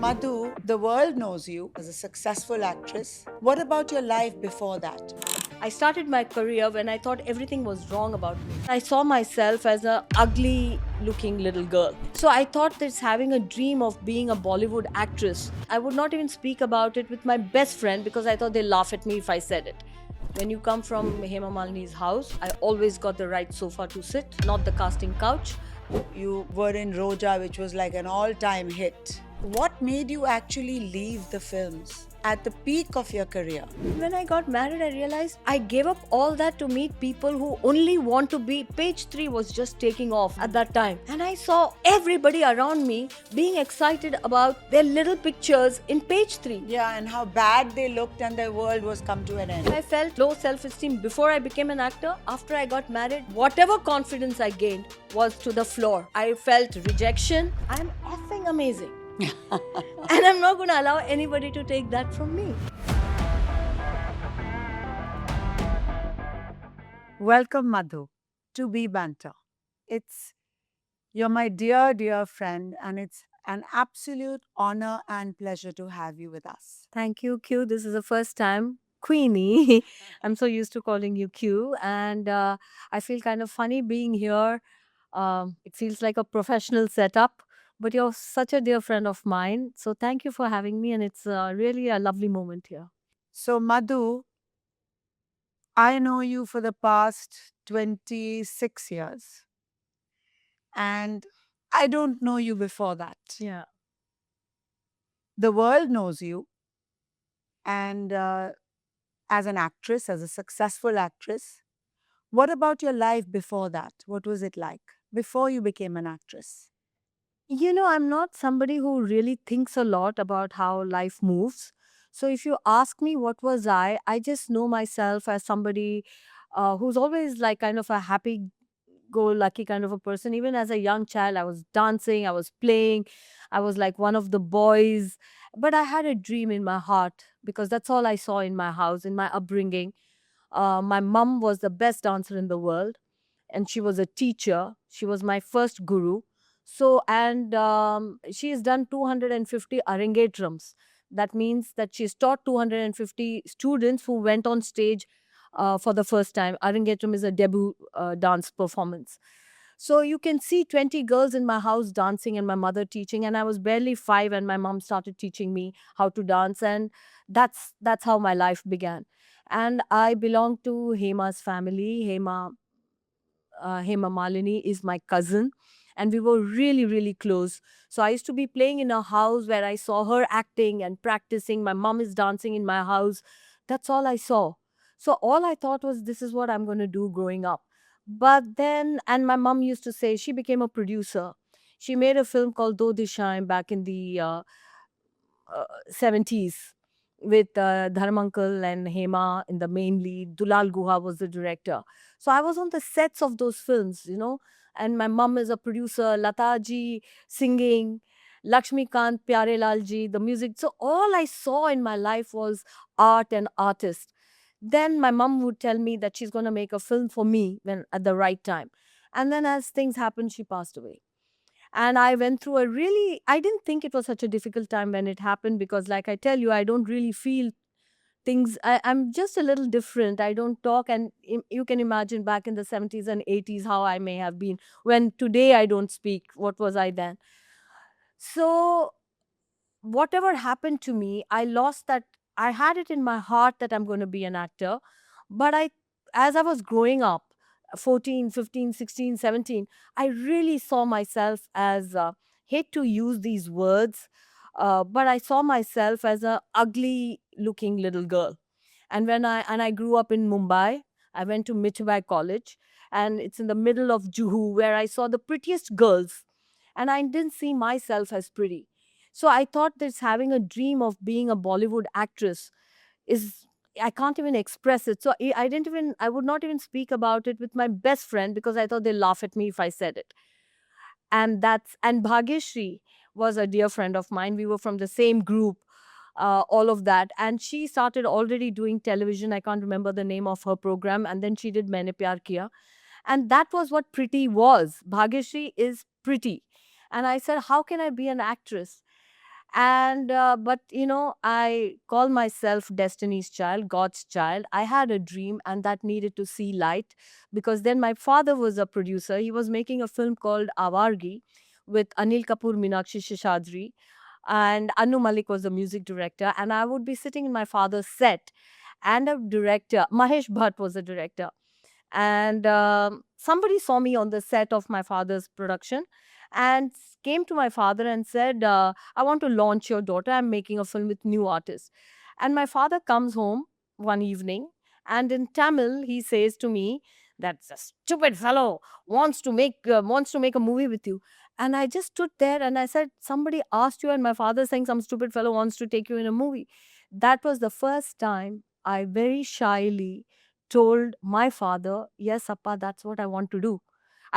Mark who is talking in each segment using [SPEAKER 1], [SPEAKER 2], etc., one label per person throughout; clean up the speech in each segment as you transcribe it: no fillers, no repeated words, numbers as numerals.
[SPEAKER 1] Madhu, the world knows you as a successful actress. What about your life before that?
[SPEAKER 2] I started my career when I thought everything was wrong about me. I saw myself as a ugly looking little girl. So I thought that having a dream of being a Bollywood actress. I would not even speak about it with my best friend because I thought they'd laugh at me if I said it. When you come from Hema Malini's house, I always got the right sofa to sit, not the casting couch.
[SPEAKER 1] You were in Roja, which was like an all time hit. What made you actually leave the films at the peak of your career?
[SPEAKER 2] When I got married, I realized I gave up all that to meet people who only want to be. Page 3 was just taking off at that time. And I saw everybody around me being excited about their little pictures in page 3.
[SPEAKER 1] Yeah, and how bad they looked and their world was come to an end.
[SPEAKER 2] I felt low self esteem before I became an actor. After I got married, whatever confidence I gained was to the floor. I felt rejection. I'm effing amazing. And I'm not going to allow anybody to take that from me.
[SPEAKER 1] Welcome, Madhu, to Be Banter. You're my dear, dear friend, and it's an absolute honor and pleasure to have you with us.
[SPEAKER 2] Thank you, Q. This is the first time. Queenie. I'm so used to calling you Q. And I feel kind of funny being here. It feels like a professional setup, but you're such a dear friend of mine. So thank you for having me. And it's really a lovely moment here.
[SPEAKER 1] So, Madhu, I know you for the past 26 years, and I don't know you before that.
[SPEAKER 2] Yeah.
[SPEAKER 1] The world knows you, and as an actress, as a successful actress. What about your life before that? What was it like before you became an actress?
[SPEAKER 2] You know, I'm not somebody who really thinks a lot about how life moves. So if you ask me what was I just know myself as somebody who's always like kind of a happy go lucky kind of a person. Even as a young child, I was dancing, I was playing, I was like one of the boys. But I had a dream in my heart because that's all I saw in my house, in my upbringing. My mom was the best dancer in the world, and she was a teacher. She was my first guru. So, and she has done 250 Arangetrams. That means that she's taught 250 students who went on stage for the first time. Arangetram is a debut dance performance. So you can see 20 girls in my house dancing and my mother teaching. And I was barely 5 and my mom started teaching me how to dance. And that's how my life began. And I belong to Hema's family. Hema Malini is my cousin, and we were really, really close. So I used to be playing in a house where I saw her acting and practicing. My mom is dancing in my house. That's all I saw. So all I thought was, this is what I'm going to do growing up. But then, and my mom used to say, she became a producer. She made a film called Do Dishain back in the 70s with Dharmankal and Hema in the main lead. Dulal Guha was the director. So I was on the sets of those films, you know, and my mom is a producer, Lata ji singing, Lakshmi Kant, Pyare Lal ji, the music. So all I saw in my life was art and artists. Then my mom would tell me that she's going to make a film for me when at the right time. And then as things happened, she passed away. And I went through a really, I didn't think it was such a difficult time when it happened because, like I tell you, I don't really feel things. I'm just a little different. I don't talk. And you can imagine back in the 70s and 80s how I may have been when today I don't speak. What was I then? So, whatever happened to me, I lost that. I had it in my heart that I'm going to be an actor. But as I was growing up, 14, 15, 16, 17, I really saw myself as, hate to use these words, but I saw myself as a ugly looking little girl. And I grew up in Mumbai, I went to Mithbai College, and it's in the middle of Juhu where I saw the prettiest girls, and I didn't see myself as pretty. So I thought that having a dream of being a Bollywood actress is, I can't even express it. So I would not even speak about it with my best friend because I thought they'd laugh at me if I said it. And Bhagyashri was a dear friend of mine. We were from the same group, all of that. And she started already doing television. I can't remember the name of her program. And then she did Maine Pyar Kiya. And that was what pretty was. Bhagyashri is pretty. And I said, how can I be an actress? And but I call myself destiny's child, God's child. I had a dream and that needed to see light, because then my father was a producer. He was making a film called Avargi with Anil Kapoor, Meenakshi Shishadri, and Anu Malik was the music director. And I would be sitting in my father's set, and a director, Mahesh Bhatt, was the director. And somebody saw me on the set of my father's production and came to my father and said, I want to launch your daughter. I'm making a film with new artists. And my father comes home one evening, and in Tamil, he says to me, "That's a stupid fellow wants to make a movie with you." And I just stood there and I said, "Somebody asked you, and my father saying some stupid fellow wants to take you in a movie." That was the first time I very shyly told my father, "Yes, Appa, that's what I want to do."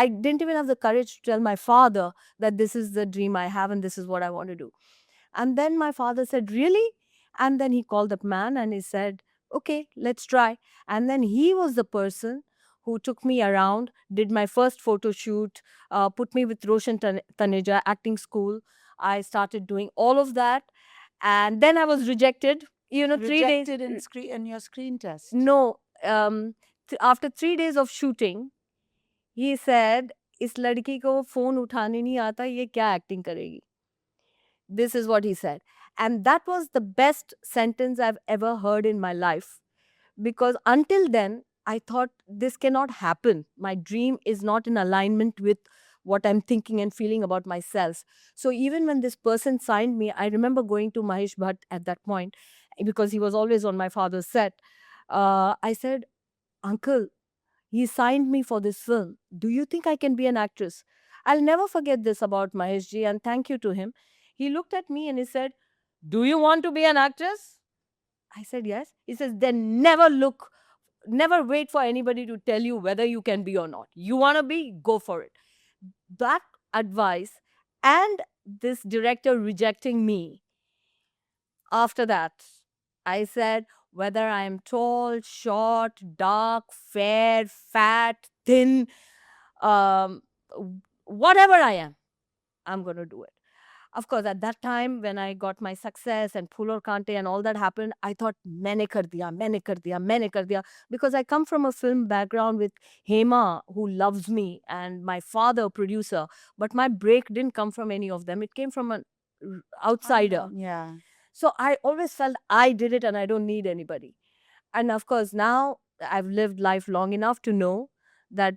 [SPEAKER 2] I didn't even have the courage to tell my father that this is the dream I have and this is what I want to do. And then my father said, "Really?" And then he called up man and he said, "Okay, let's try." And then he was the person who took me around, did my first photo shoot, put me with Roshan Taneja, acting school. I started doing all of that. And then I was rejected, 3 days.
[SPEAKER 1] Rejected in your screen test.
[SPEAKER 2] No, after 3 days of shooting, he said, "इस लड़की को phone उठाने नहीं आता, ये क्या acting करेगी?" This is what he said. And that was the best sentence I've ever heard in my life. Because until then, I thought this cannot happen. My dream is not in alignment with what I'm thinking and feeling about myself. So even when this person signed me, I remember going to Mahesh Bhatt at that point, because he was always on my father's set. I said, "Uncle, he signed me for this film. Do you think I can be an actress?" I'll never forget this about Mahesh ji, and thank you to him. He looked at me and he said, "Do you want to be an actress?" I said, "Yes." He says, "Then never wait for anybody to tell you whether you can be or not. You want to be, go for it." That advice and this director rejecting me, after that, I said, whether I am tall, short, dark, fair, fat, thin, um, whatever I am, I'm going to do it. Of course, at that time, when I got my success and Phulor Kante and all that happened, I thought, maine kar diya, maine kar diya, maine kar diya. Because I come from a film background with Hema, who loves me, and my father, producer. But my break didn't come from any of them. It came from an outsider.
[SPEAKER 1] Yeah.
[SPEAKER 2] So I always felt I did it and I don't need anybody. And of course, now I've lived life long enough to know that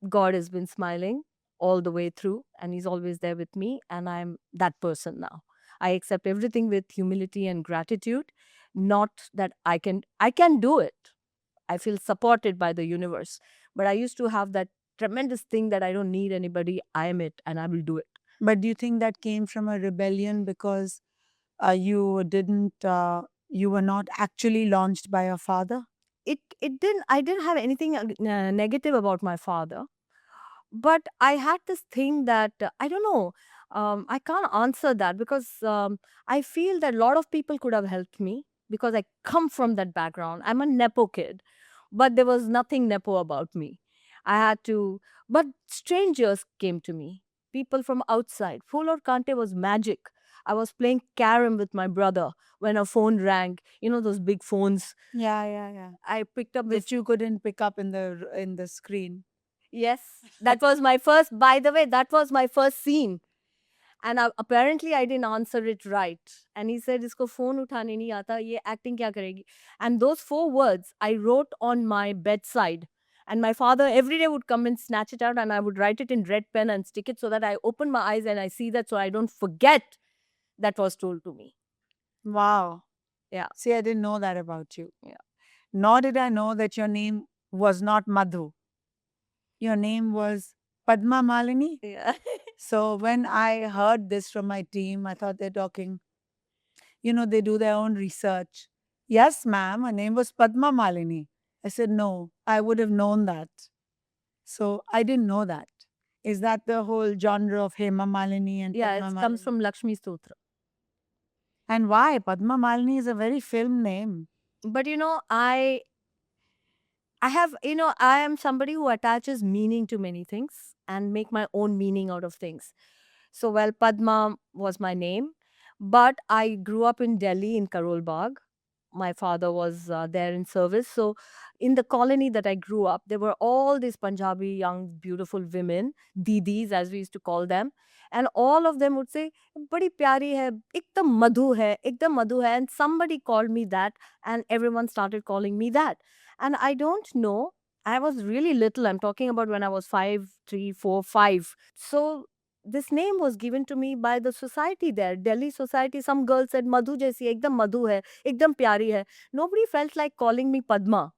[SPEAKER 2] God has been smiling all the way through and He's always there with me. And I'm that person now. I accept everything with humility and gratitude, not that I can do it. I feel supported by the universe. But I used to have that tremendous thing that I don't need anybody. I am it and I will do it.
[SPEAKER 1] But do you think that came from a rebellion because you didn't, you were not actually launched by your father?
[SPEAKER 2] I didn't have anything negative about my father, but I had this thing that I don't know. I can't answer that because I feel that a lot of people could have helped me because I come from that background. I'm a nepo kid, but there was nothing nepo about me. I had to, but strangers came to me, people from outside. Full or Kante was magic. I was playing carom with my brother when a phone rang. You know those big phones.
[SPEAKER 1] Yeah, yeah, yeah.
[SPEAKER 2] I picked up this.
[SPEAKER 1] Which you couldn't pick up in the screen.
[SPEAKER 2] Yes, that was my first. By the way, that was my first scene. And apparently I didn't answer it right. And he said, "Isko phone uthane nahi aata, ye acting kya karegi?" And those 4 words I wrote on my bedside. And my father every day would come and snatch it out, and I would write it in red pen and stick it so that I open my eyes and I see that, so I don't forget that was told to me.
[SPEAKER 1] Wow.
[SPEAKER 2] Yeah.
[SPEAKER 1] See, I didn't know that about you.
[SPEAKER 2] Yeah.
[SPEAKER 1] Nor did I know that your name was not Madhu. Your name was Padma Malini.
[SPEAKER 2] Yeah.
[SPEAKER 1] So when I heard this from my team, I thought they're talking, they do their own research. Yes, ma'am, her name was Padma Malini. I said, no, I would have known that. So I didn't know that. Is that the whole genre of Hema Malini and
[SPEAKER 2] Yeah,
[SPEAKER 1] Padma
[SPEAKER 2] it comes
[SPEAKER 1] Malini?
[SPEAKER 2] from Lakshmi Stotra.
[SPEAKER 1] And why? Padma Malini is a very film name.
[SPEAKER 2] But I am somebody who attaches meaning to many things and make my own meaning out of things. So, well, Padma was my name. But I grew up in Delhi in Karol Bagh. My father was there in service. So, in the colony that I grew up, there were all these Punjabi young, beautiful women, didis as we used to call them. And all of them would say, Badi pyari hai, ekdam madhu hai, ekdam madhu hai. And somebody called me that, and everyone started calling me that. And I don't know, I was really little. I'm talking about when I was 5, 3, 4, 5. So, this name was given to me by the society there, Delhi society. Some girl said, Madhu jaisi, ekdam madhu hai, ekdam pyari hai. Nobody felt like calling me Padma.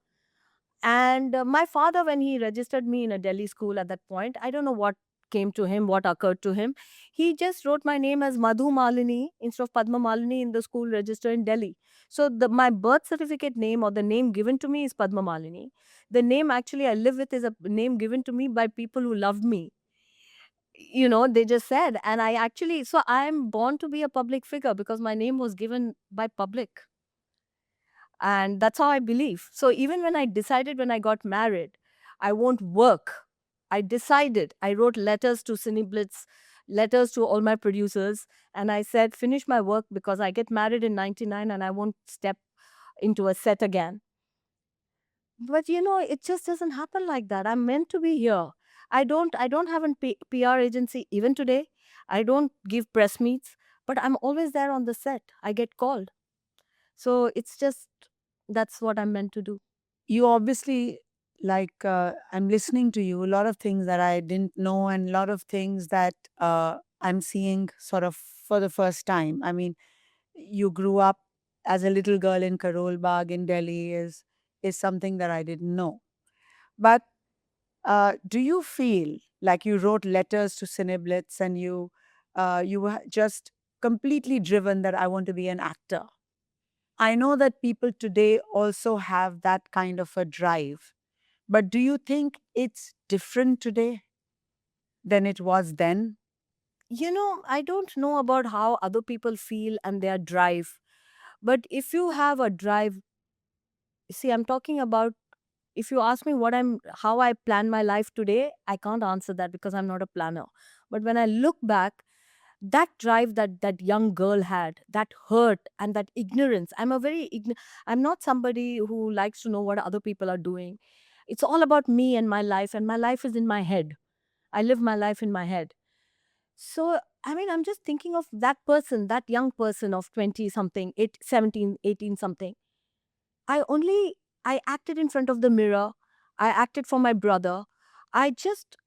[SPEAKER 2] And my father, when he registered me in a Delhi school at that point, I don't know what came to him, what occurred to him. He just wrote my name as Madhu Malini instead of Padma Malini in the school register in Delhi. So my birth certificate name or the name given to me is Padma Malini. The name actually I live with is a name given to me by people who loved me. They just said, and I actually, so I'm born to be a public figure because my name was given by public. And that's how I believe. So even when I decided when I got married, I won't work. I decided, I wrote letters to Cineblitz, letters to all my producers, and I said, finish my work because I get married in 99 and I won't step into a set again. But it just doesn't happen like that. I'm meant to be here. I don't have a PR agency even today. I don't give press meets, but I'm always there on the set. I get called. So it's just that's what I'm meant to do.
[SPEAKER 1] You obviously, like, I'm listening to you, a lot of things that I didn't know, and a lot of things that I'm seeing sort of for the first time. I mean, you grew up as a little girl in Karol Bagh in Delhi is something that I didn't know. But do you feel like you wrote letters to Cineblitz and you were just completely driven that I want to be an actor? I know that people today also have that kind of a drive, but do you think it's different today than it was then?
[SPEAKER 2] I don't know about how other people feel and their drive, but if you have a drive, see, I'm talking about if you ask me how I plan my life today, I can't answer that because I'm not a planner. But when I look back, that drive that young girl had, that hurt and that ignorance, I'm not somebody who likes to know what other people are doing. It's all about me and my life is in my head. I live my life in my head. So, I mean, I'm just thinking of that person, that young person of 20 something, 17, 18 something. I only I acted in front of the mirror. I acted for my brother. I just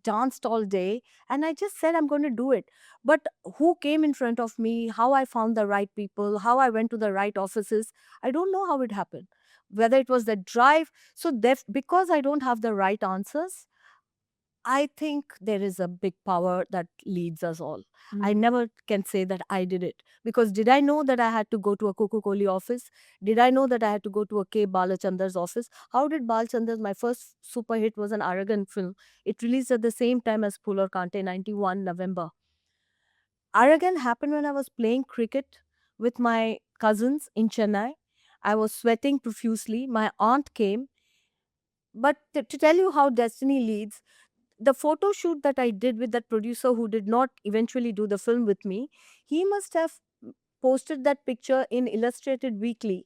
[SPEAKER 2] danced all day and I just said I'm going to do it. But who came in front of me, how I found the right people, how I went to the right offices, I don't know how it happened. Whether it was the drive, so because I don't have the right answers, I think there is a big power that leads us all. I never can say that I did it because did I know that I had to go to a Coca-Cola office? Did I know that I had to go to a K. Balachander's office? How did Balachander's, my first super hit was an Aragon film. It released at the same time as Phool Kante, 91 November. Aragon happened when I was playing cricket with my cousins in Chennai. I was sweating profusely. My aunt came. But to tell you how destiny leads, the photo shoot that I did with that producer who did not eventually do the film with me, he must have posted that picture in Illustrated Weekly.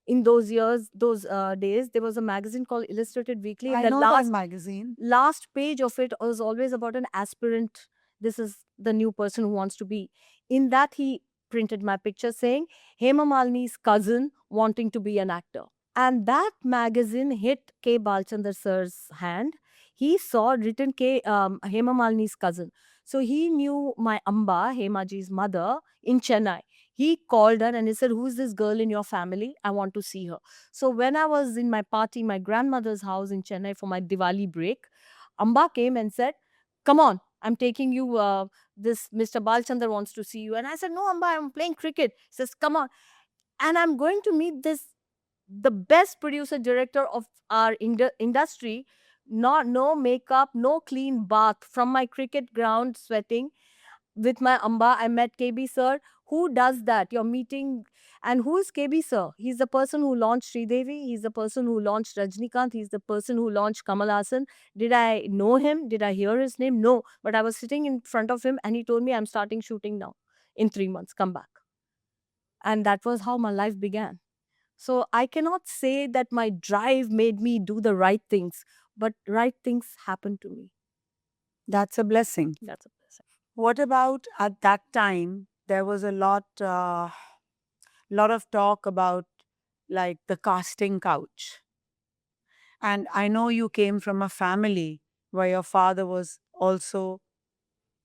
[SPEAKER 2] In those years, those days, there was a magazine called Illustrated Weekly.
[SPEAKER 1] I
[SPEAKER 2] The
[SPEAKER 1] know that magazine.
[SPEAKER 2] last page of it was always about an aspirant. This is the new person who wants to be. In that, he printed my picture saying Hema Malini's cousin wanting to be an actor. And that magazine hit K. Balchandar sir's hand. He saw written Hema Malini's cousin. So he knew my Amba, Hemaji's mother, in Chennai. He called her and he said, who's this girl in your family? I want to see her. So when I was in my party, my grandmother's house in Chennai for my Diwali break, Amba came and said, come on, I'm taking you, this Mr. Balchandar wants to see you. And I said, no, Amba, I'm playing cricket. He says, come on. And I'm going to meet the best producer director of our industry. Not no makeup, no clean bath, from my cricket ground sweating with my Amba. I met KB sir. Who does that? You're meeting, and who is KB sir? He's the person who launched Sridevi. He's the person who launched Rajnikant. He's the person who launched Kamal Hassan. Did I know him? Did I hear his name? No. But I was sitting in front of him and he told me, I'm starting shooting now. In 3 months, come back. And that was how my life began. So I cannot say that my drive made me do the right things, but right things happened to me.
[SPEAKER 1] That's a blessing.
[SPEAKER 2] That's a blessing.
[SPEAKER 1] What about at that time? There was a lot of talk about like the casting couch. And I know you came from a family where your father was also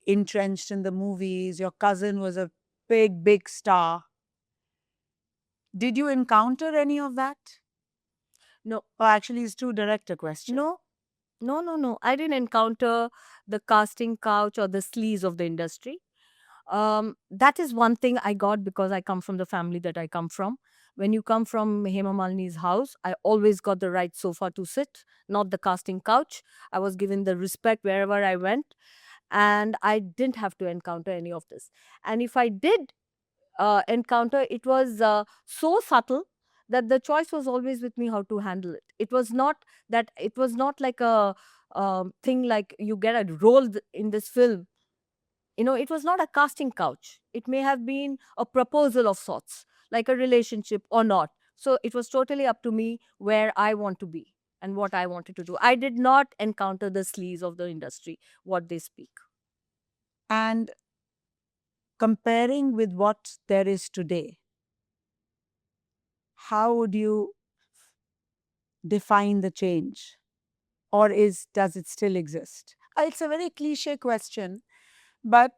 [SPEAKER 1] entrenched in the movies, your cousin was a big star. Did you encounter any of that?
[SPEAKER 2] No,
[SPEAKER 1] Or actually, it's too direct a question.
[SPEAKER 2] no. I didn't encounter the casting couch or the sleaze of the industry. That is one thing I got because I come from the family that I come from. When you come from Hema Malini's house, I always got the right sofa to sit, not the casting couch. I was given the respect wherever I went, and I didn't have to encounter any of this. And if I did encounter, it was so subtle that the choice was always with me how to handle it. It was not like a thing like you get a role in this film. It was not a casting couch. It may have been a proposal of sorts, like a relationship or not. So it was totally up to me where I want to be and what I wanted to do. I did not encounter the sleaze of the industry, what they speak.
[SPEAKER 1] And comparing with what there is today, how would you define the change? Or does it still exist? It's a very cliche question, but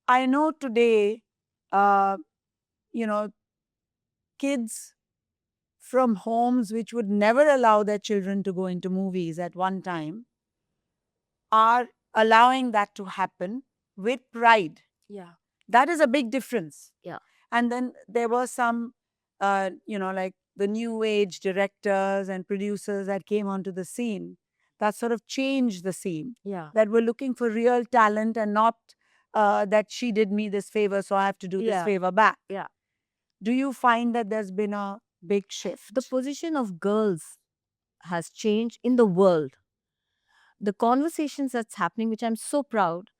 [SPEAKER 1] I know today, uh, you know, kids from homes which would never allow their children to go into movies at one time are allowing that to happen with pride.
[SPEAKER 2] Yeah.
[SPEAKER 1] That is a big difference.
[SPEAKER 2] Yeah.
[SPEAKER 1] And then there were some, like the new age directors and producers that came onto the scene that sort of changed the scene,
[SPEAKER 2] Yeah.
[SPEAKER 1] that were looking for real talent and not that she did me this favor, so I have to do this
[SPEAKER 2] Yeah.
[SPEAKER 1] favor back.
[SPEAKER 2] Yeah.
[SPEAKER 1] Do you find that there's been a big shift?
[SPEAKER 2] The position of girls has changed in the world. The conversations that's happening, which I'm so proud.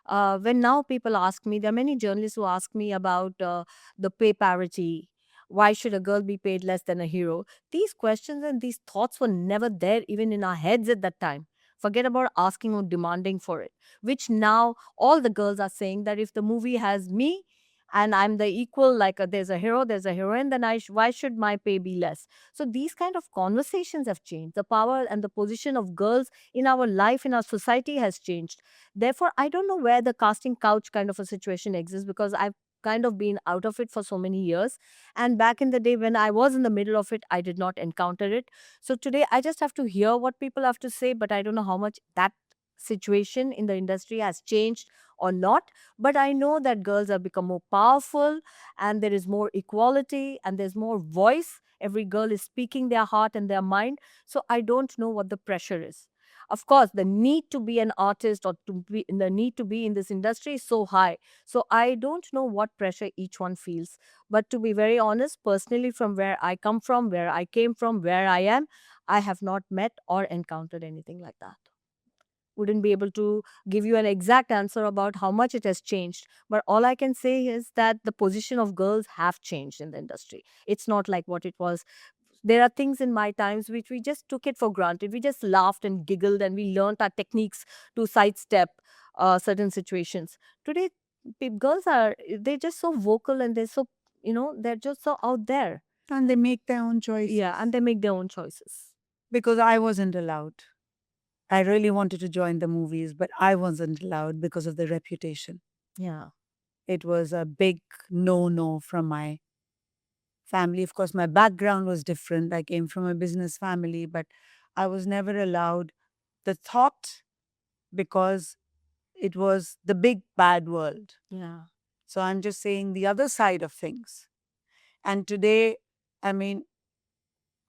[SPEAKER 2] When now people ask me, there are many journalists who ask me about the pay parity. Why should a girl be paid less than a hero? These questions and these thoughts were never there even in our heads at that time. Forget about asking or demanding for it, which now all the girls are saying that if the movie has me and I'm the equal, like there's a hero, there's a heroine, then why should my pay be less? So these kind of conversations have changed. The power and the position of girls in our life, in our society has changed. Therefore, I don't know where the casting couch kind of a situation exists because I've kind of been out of it for so many years. And back in the day when I was in the middle of it, I did not encounter it. So today, I just have to hear what people have to say, but I don't know how much that situation in the industry has changed or not. But I know that girls have become more powerful and there is more equality and there's more voice. Every girl is speaking their heart and their mind. So I don't know what the pressure is. Of course, the need to be an artist or the need to be in this industry is so high. So I don't know what pressure each one feels. But to be very honest, personally, from where I come from, where I came from, where I am, I have not met or encountered anything like that. Wouldn't be able to give you an exact answer about how much it has changed, but all I can say is that the position of girls have changed in the industry. It's not like what it was. There are things in my times which we just took it for granted. We just laughed and giggled and we learnt our techniques to sidestep certain situations. Today, girls are, they're just so vocal and they're so, they're just so out there.
[SPEAKER 1] And they make their own choices.
[SPEAKER 2] Yeah, and they make their own choices.
[SPEAKER 1] Because I wasn't allowed. I really wanted to join the movies, but I wasn't allowed because of the reputation.
[SPEAKER 2] Yeah.
[SPEAKER 1] It was a big no from my family. Of course, my background was different. I came from a business family, but I was never allowed the thought because it was the big bad world.
[SPEAKER 2] Yeah.
[SPEAKER 1] So I'm just saying the other side of things. And today, I mean,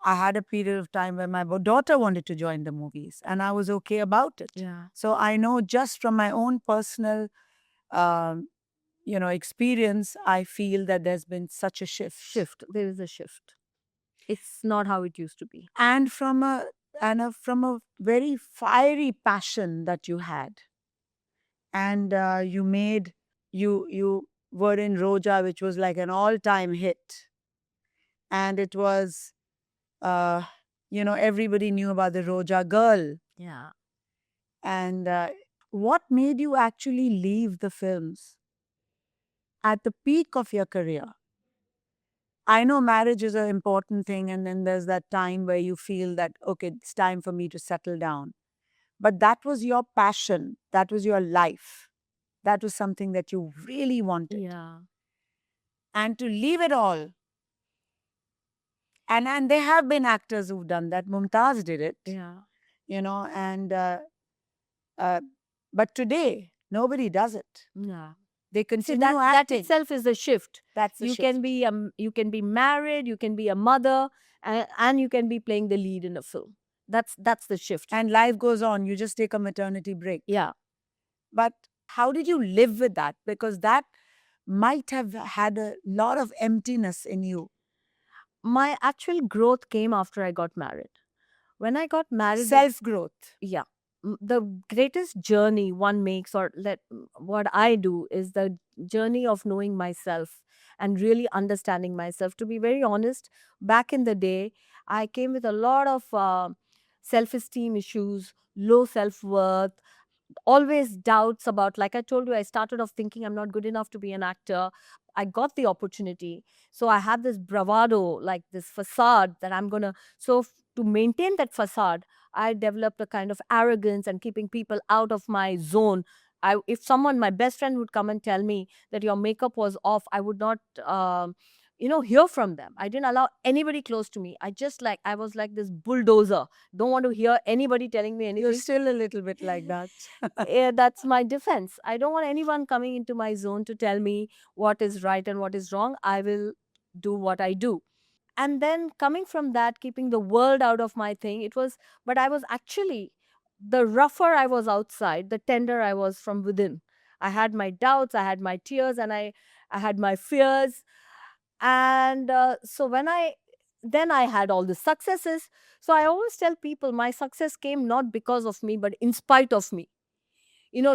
[SPEAKER 1] I had a period of time where my daughter wanted to join the movies and I was okay about it.
[SPEAKER 2] Yeah.
[SPEAKER 1] So I know just from my own personal, um, experience, I feel that there's been such a shift.
[SPEAKER 2] There is a shift. It's not how it used to be.
[SPEAKER 1] And from a very fiery passion that you had, and you were in Roja, which was like an all-time hit. And it was, uh, everybody knew about the Roja girl.
[SPEAKER 2] Yeah.
[SPEAKER 1] And what made you actually leave the films at the peak of your career? I know marriage is an important thing, and then there's that time where you feel that, okay, it's time for me to settle down. But that was your passion, that was your life, that was something that you really wanted.
[SPEAKER 2] Yeah.
[SPEAKER 1] And to leave it all, and there have been actors who've done that. Mumtaz did it,
[SPEAKER 2] Yeah.
[SPEAKER 1] and uh, but today nobody does it.
[SPEAKER 2] Yeah.
[SPEAKER 1] They
[SPEAKER 2] See,
[SPEAKER 1] continue
[SPEAKER 2] that
[SPEAKER 1] acting.
[SPEAKER 2] itself is a shift.
[SPEAKER 1] That's the
[SPEAKER 2] You
[SPEAKER 1] shift.
[SPEAKER 2] can be you can be married, you can be a mother, and you can be playing the lead in a film. That's the shift.
[SPEAKER 1] And life goes on. You just take a maternity break.
[SPEAKER 2] Yeah.
[SPEAKER 1] But how did you live with that? Because that might have had a lot of emptiness in you.
[SPEAKER 2] My actual growth came after I got married. When I got married,
[SPEAKER 1] Self growth.
[SPEAKER 2] yeah, the greatest journey one makes, or what I do is the journey of knowing myself and really understanding myself. To be very honest, back in the day, I came with a lot of self-esteem issues, low self-worth, always doubts about, like I told you, I started off thinking I'm not good enough to be an actor. I got the opportunity, so I had this bravado, like this facade that I'm gonna, to maintain that facade, I developed a kind of arrogance and keeping people out of my zone. If someone, my best friend, would come and tell me that your makeup was off, I would not hear from them. I didn't allow anybody close to me. I was like this bulldozer. Don't want to hear anybody telling me
[SPEAKER 1] You're
[SPEAKER 2] anything.
[SPEAKER 1] still a little bit like that.
[SPEAKER 2] Yeah, that's my defense. I don't want anyone coming into my zone to tell me what is right and what is wrong. I will do what I do. And then coming from that, keeping the world out of my thing, but I was actually, the rougher I was outside, the tender I was from within. I had my doubts, I had my tears, and I had my fears. And so then I had all the successes. So I always tell people my success came not because of me, but in spite of me.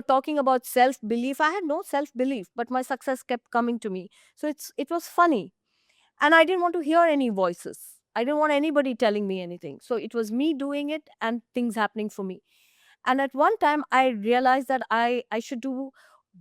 [SPEAKER 2] Talking about self belief, I had no self belief, but my success kept coming to me. So it was funny, and I didn't want to hear any voices. I didn't want anybody telling me anything, so it was me doing it and things happening for me. And at one time I realized that I should do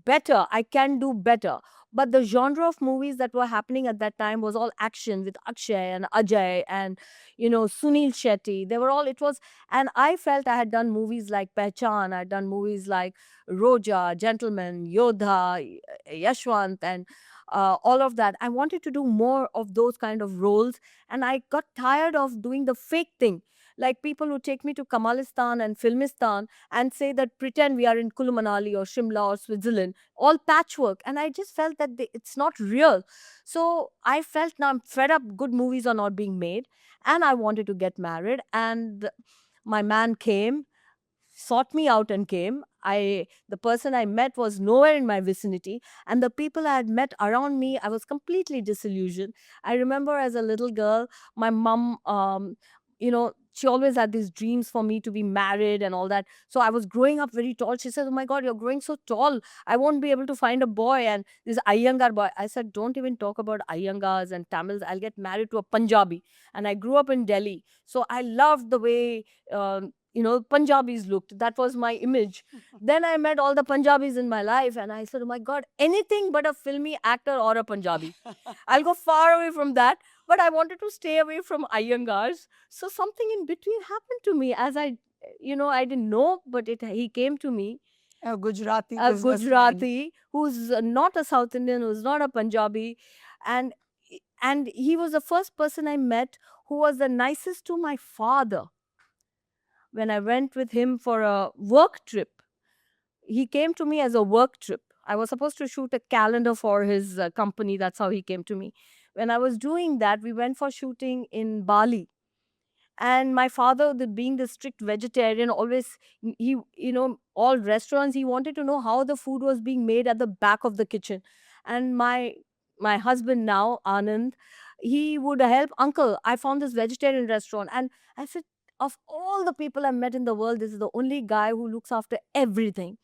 [SPEAKER 2] better, I can do better. But the genre of movies that were happening at that time was all action with Akshay and Ajay and Sunil Shetty. They were all, it was, and I felt I had done movies like Pehchan, I had done movies like Roja, Gentleman, Yodha, Yashwant, and all of that. I wanted to do more of those kind of roles, and I got tired of doing the fake thing. Like people who take me to Kamalistan and Filmistan and say that pretend we are in Kulu Manali or Shimla or Switzerland, all patchwork. And I just felt that it's not real. So I felt now I'm fed up, good movies are not being made. And I wanted to get married. And my man came, sought me out and came. The person I met was nowhere in my vicinity, and the people I had met around me, I was completely disillusioned. I remember as a little girl, my mom, she always had these dreams for me to be married and all that. So I was growing up very tall. She said, "Oh my God, you're growing so tall. I won't be able to find a boy." And this Iyengar boy, I said, "Don't even talk about Iyengars and Tamils. I'll get married to a Punjabi." And I grew up in Delhi, so I loved the way. Punjabis looked. That was my image. Then I met all the Punjabis in my life, and I said, "Oh my God, anything but a filmy actor or a Punjabi. I'll go far away from that." But I wanted to stay away from Iyengars. So something in between happened to me as I didn't know, but he came to me,
[SPEAKER 1] A Gujarati
[SPEAKER 2] a
[SPEAKER 1] businessman.
[SPEAKER 2] Gujarati who's not a South Indian, who's not a Punjabi. And and he was the first person I met who was the nicest to my father when I went with him for a work trip. He came to me as a work trip. I was supposed to shoot a calendar for his company. That's how he came to me. When I was doing that, we went for shooting in Bali. And my father, being the strict vegetarian, always, all restaurants, he wanted to know how the food was being made at the back of the kitchen. And my husband now, Anand, he would help, "Uncle, I found this vegetarian restaurant." And I said, of all the people I've met in the world, this is the only guy who looks after everything.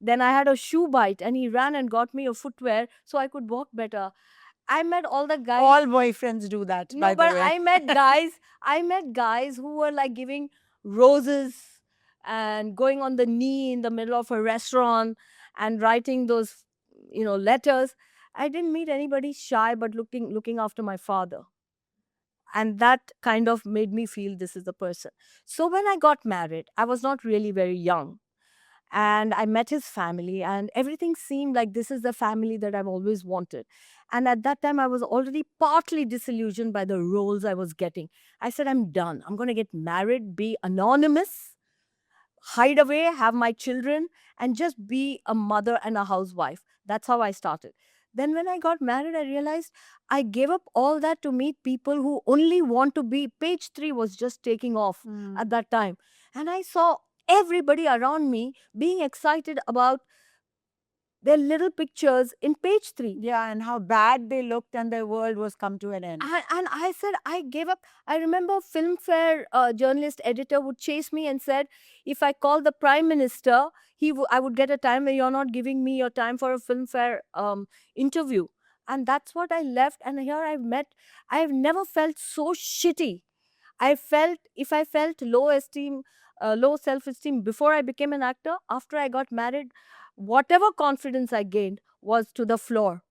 [SPEAKER 2] Then I had a shoe bite, and he ran and got me a footwear so I could walk better. I met all the guys.
[SPEAKER 1] All boyfriends do that,
[SPEAKER 2] No,
[SPEAKER 1] by the
[SPEAKER 2] but
[SPEAKER 1] way.
[SPEAKER 2] I met guys who were like giving roses and going on the knee in the middle of a restaurant and writing those, letters. I didn't meet anybody shy, but looking after my father. And that kind of made me feel this is the person. So when I got married, I was not really very young. And I met his family, and everything seemed like this is the family that I've always wanted. And at that time, I was already partly disillusioned by the roles I was getting. I said, I'm done. I'm going to get married, be anonymous, hide away, have my children, and just be a mother and a housewife. That's how I started. Then, when I got married, I realized I gave up all that to meet people who only want to be. Page three was just taking off
[SPEAKER 1] Mm.
[SPEAKER 2] at that time. And I saw everybody around me being excited about their little pictures in page three.
[SPEAKER 1] Yeah, and how bad they looked and their world was come to an end.
[SPEAKER 2] And I said, I gave up. I remember Filmfare journalist editor would chase me and said, if I call the prime minister, I would get a time where you're not giving me your time for a Filmfare interview. And that's what I left. And here I've never felt so shitty. If I felt low self-esteem before I became an actor, after I got married, whatever confidence I gained was to the floor.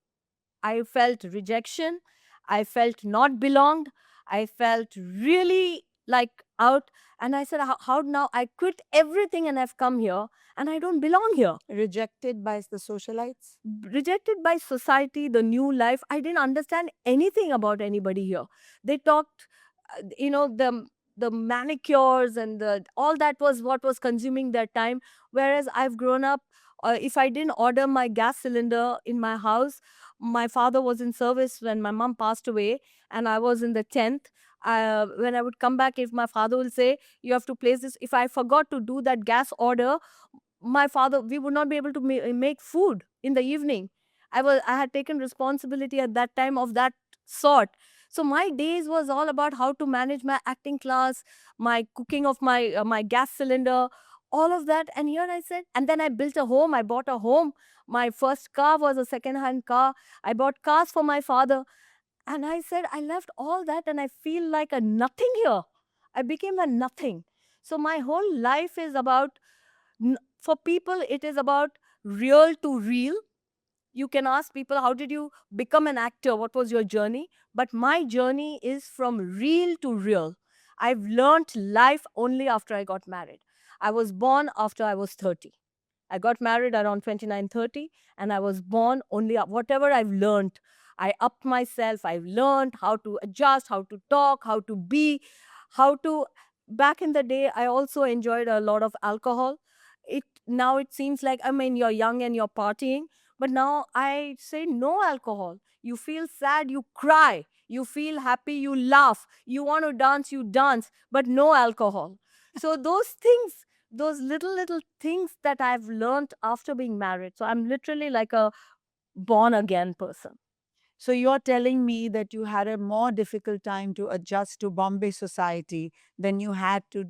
[SPEAKER 2] I felt rejection. I felt not belonged. I felt really like out. And I said, how now? I quit everything and I've come here and I don't belong here.
[SPEAKER 1] Rejected by the socialites?
[SPEAKER 2] Rejected by society, the new life. I didn't understand anything about anybody here. They talked, the manicures and all that was what was consuming their time. Whereas I've grown up. If I didn't order my gas cylinder in my house, my father was in service when my mom passed away, and I was in the 10th. When I would come back, if my father will say, you have to place this, if I forgot to do that gas order, my father, we would not be able to make food in the evening. I had taken responsibility at that time of that sort. So my days was all about how to manage my acting class, my cooking of my gas cylinder, all of that. And here I said, and then I built a home, I bought a home. My first car was a second hand car. I bought cars for my father. And I said, I left all that and I feel like a nothing here. I became a nothing. So my whole life is about, for people, it is about real to real. You can ask people, how did you become an actor? What was your journey? But my journey is from real to real. I've learned life only after I got married. I was born after I was 30. I got married around 29, 30, and I was born only whatever I've learned. I upped myself. I've learned how to adjust, how to talk, how to be, how to. Back in the day, I also enjoyed a lot of alcohol. Now it seems like, I mean, you're young and you're partying, but now I say no alcohol. You feel sad, you cry. You feel happy, you laugh. You want to dance, you dance, but no alcohol. So those things, those little things that I've learned after being married. So I'm literally like a born again person.
[SPEAKER 1] So you're telling me that you had a more difficult time to adjust to Bombay society than you had to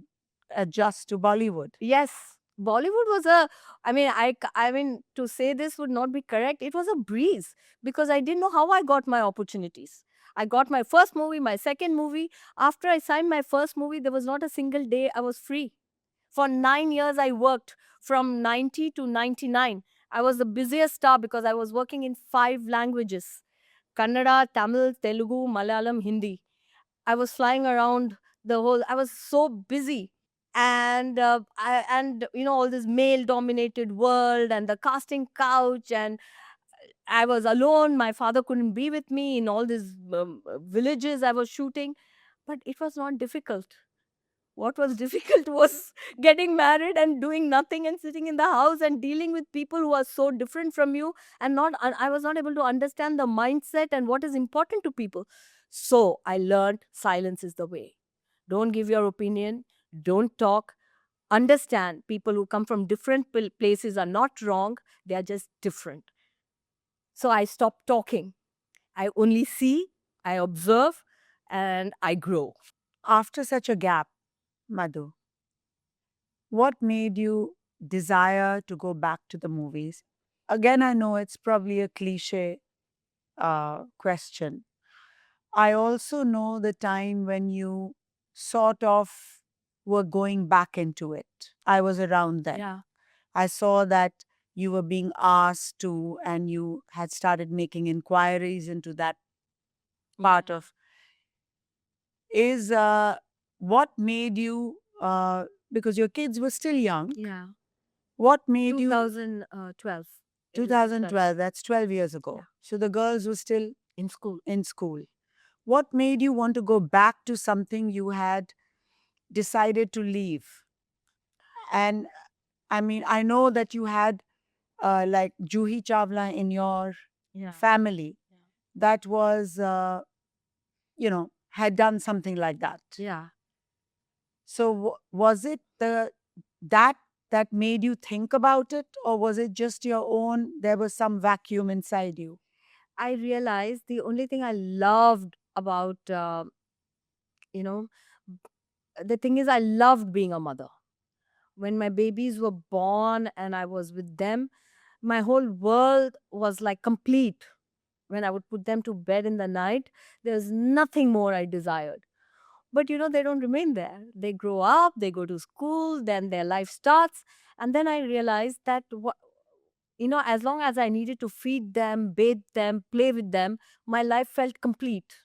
[SPEAKER 1] adjust to Bollywood.
[SPEAKER 2] Yes, Bollywood was I mean, to say this would not be correct. It was a breeze because I didn't know how I got my opportunities. I got my first movie, my second movie. After I signed my first movie, there was not a single day I was free. For 9 years, I worked from 90 to 99. I was the busiest star because I was working in 5 languages: Kannada, Tamil, Telugu, Malayalam, Hindi. I was flying around I was so busy. And all this male dominated world and the casting couch, and I was alone. My father couldn't be with me in all these villages I was shooting, but it was not difficult. What was difficult was getting married and doing nothing and sitting in the house and dealing with people who are so different from you, and I was not able to understand the mindset and what is important to people. So I learned silence is the way. Don't give your opinion, don't talk. Understand people who come from different places are not wrong, they are just different. So I stopped talking. I only see, I observe, and I grow.
[SPEAKER 1] After such a gap, Madhu, what made you desire to go back to the movies? Again, I know it's probably a cliche question. I also know the time when you sort of were going back into it. I was around then.
[SPEAKER 2] Yeah.
[SPEAKER 1] I saw that you were being asked to, and you had started making inquiries into that part of. Is what made you, because your kids were still young,
[SPEAKER 2] Yeah.
[SPEAKER 1] what made you
[SPEAKER 2] 2012.
[SPEAKER 1] 2012, that's 12 years ago.
[SPEAKER 2] Yeah.
[SPEAKER 1] So the girls were still
[SPEAKER 2] In school.
[SPEAKER 1] in school. What made you want to go back to something you had decided to leave? And I mean, I know that you had like Juhi Chawla in your
[SPEAKER 2] Yeah.
[SPEAKER 1] family
[SPEAKER 2] Yeah.
[SPEAKER 1] that was, had done something like that.
[SPEAKER 2] Yeah.
[SPEAKER 1] So was it that that made you think about it, or was it just your own? There was some vacuum inside you.
[SPEAKER 2] I realized the only thing I loved about, you know, the thing is, I loved being a mother. When my babies were born and I was with them, my whole world was like complete. When I would put them to bed in the night, there's nothing more I desired. But they don't remain there. They grow up, they go to school, then their life starts. And then I realized that, as long as I needed to feed them, bathe them, play with them, my life felt complete.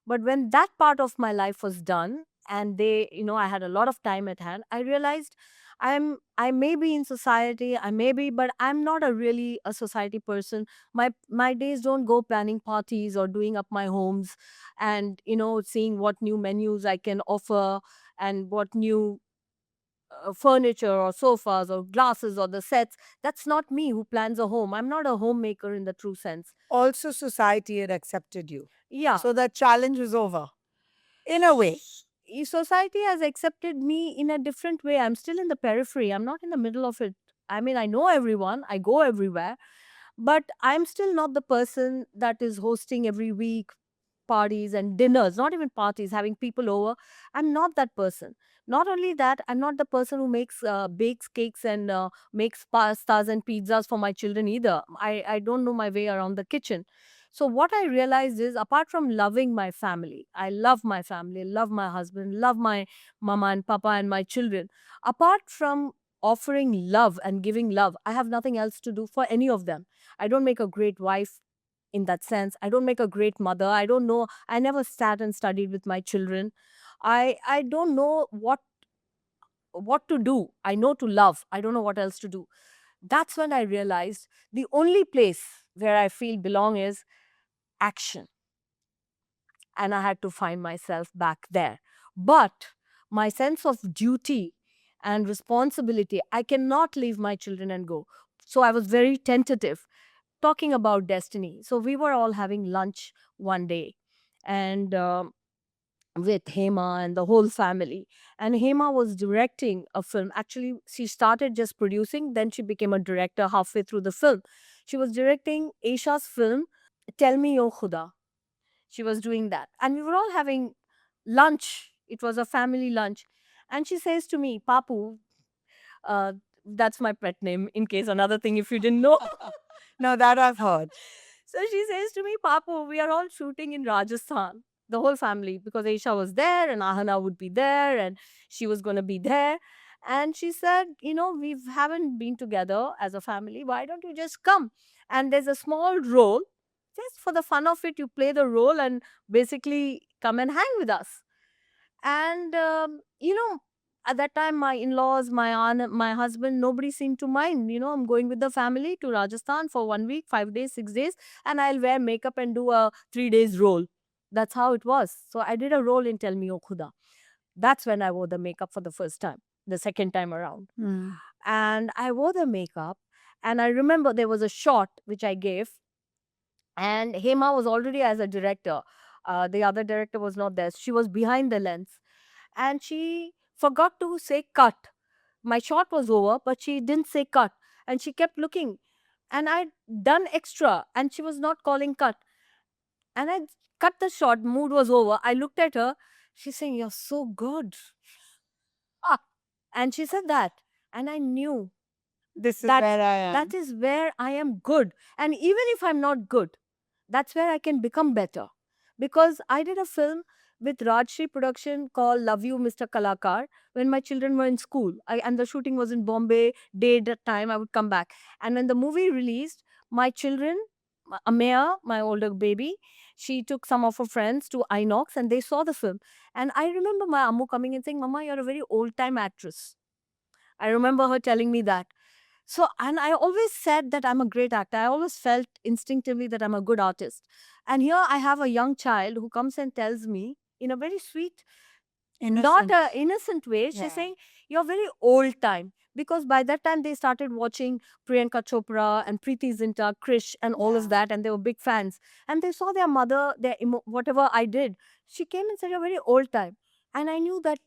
[SPEAKER 2] But when that part of my life was done and I had a lot of time at hand, I realized I may be in society, I may be, but I'm not really a society person. My days don't go planning parties or doing up my homes and seeing what new menus I can offer and what new furniture or sofas or glasses or the sets. That's not me who plans a home. I'm not a homemaker in the true sense.
[SPEAKER 1] Also, society had accepted you.
[SPEAKER 2] Yeah.
[SPEAKER 1] So that challenge was over, in a way.
[SPEAKER 2] Society has accepted me in a different way. I'm still in the periphery. I'm not in the middle of it. I mean, I know everyone, I go everywhere, but I'm still not the person that is hosting every week parties and dinners, not even parties, having people over. I'm not that person. Not only that, I'm not the person who bakes cakes and makes pastas and pizzas for my children either. I don't know my way around the kitchen. So what I realized is, apart from loving my family, I love my family, love my husband, love my mama and papa and my children. Apart from offering love and giving love, I have nothing else to do for any of them. I don't make a great wife in that sense. I don't make a great mother. I don't know. I never sat and studied with my children. I don't know what to do. I know to love. I don't know what else to do. That's when I realized the only place where I feel belong is action. And I had to find myself back there. But my sense of duty and responsibility, I cannot leave my children and go. So I was very tentative, talking about destiny. So we were all having lunch one day, and with Hema and the whole family. And Hema was directing a film. Actually, she started just producing, then she became a director halfway through the film. She was directing Aisha's film, Tell Me Yo Khuda. She was doing that. And we were all having lunch. It was a family lunch. And she says to me, Papu, uh, that's my pet name, in case another thing, if you didn't know.
[SPEAKER 1] Now that I've heard.
[SPEAKER 2] So she says to me, Papu, we are all shooting in Rajasthan, the whole family, because Aisha was there and Ahana would be there and she was going to be there. And she said, we haven't been together as a family. Why don't you just come? And there's a small role. Just for the fun of it, you play the role and basically come and hang with us. And, at that time, my in-laws, my aunt, my husband, nobody seemed to mind. I'm going with the family to Rajasthan for 1 week, 5 days, 6 days, and I'll wear makeup and do a 3 days role. That's how it was. So I did a role in Tell Me O Khuda. That's when I wore the makeup for the first time, the second time around.
[SPEAKER 1] Mm.
[SPEAKER 2] And I wore the makeup, and I remember there was a shot which I gave, and Hema was already as a director. The other director was not there. She was behind the lens, and she forgot to say cut. My shot was over, but she didn't say cut. And she kept looking. And I'd done extra, and she was not calling cut. And I cut the shot, mood was over. I looked at her. She's saying, You're so good. Ah. And she said that. And I knew
[SPEAKER 1] This is
[SPEAKER 2] that
[SPEAKER 1] where I am.
[SPEAKER 2] that is where I am good. And even if I'm not good, that's where I can become better. Because I did a film with Rajshri Production called Love You, Mr. Kalakar, when my children were in school. And the shooting was in Bombay. Day at time, I would come back. And when the movie released, my children, Amaya, my older baby, she took some of her friends to Inox and they saw the film. And I remember my Ammu coming and saying, Mama, you're a very old time actress. I remember her telling me that. So, and I always said that I'm a great actor. I always felt instinctively that I'm a good artist. And here I have a young child who comes and tells me in a very sweet, not
[SPEAKER 1] Innocent.
[SPEAKER 2] a innocent way, she's
[SPEAKER 1] Yeah.
[SPEAKER 2] saying, you're very old time. Because by that time they started watching Priyanka Chopra and Preeti Zinta, Krish, and all
[SPEAKER 1] Yeah.
[SPEAKER 2] of that, and they were big fans. And they saw their mother, whatever I did. She came and said, you're very old time. And I knew that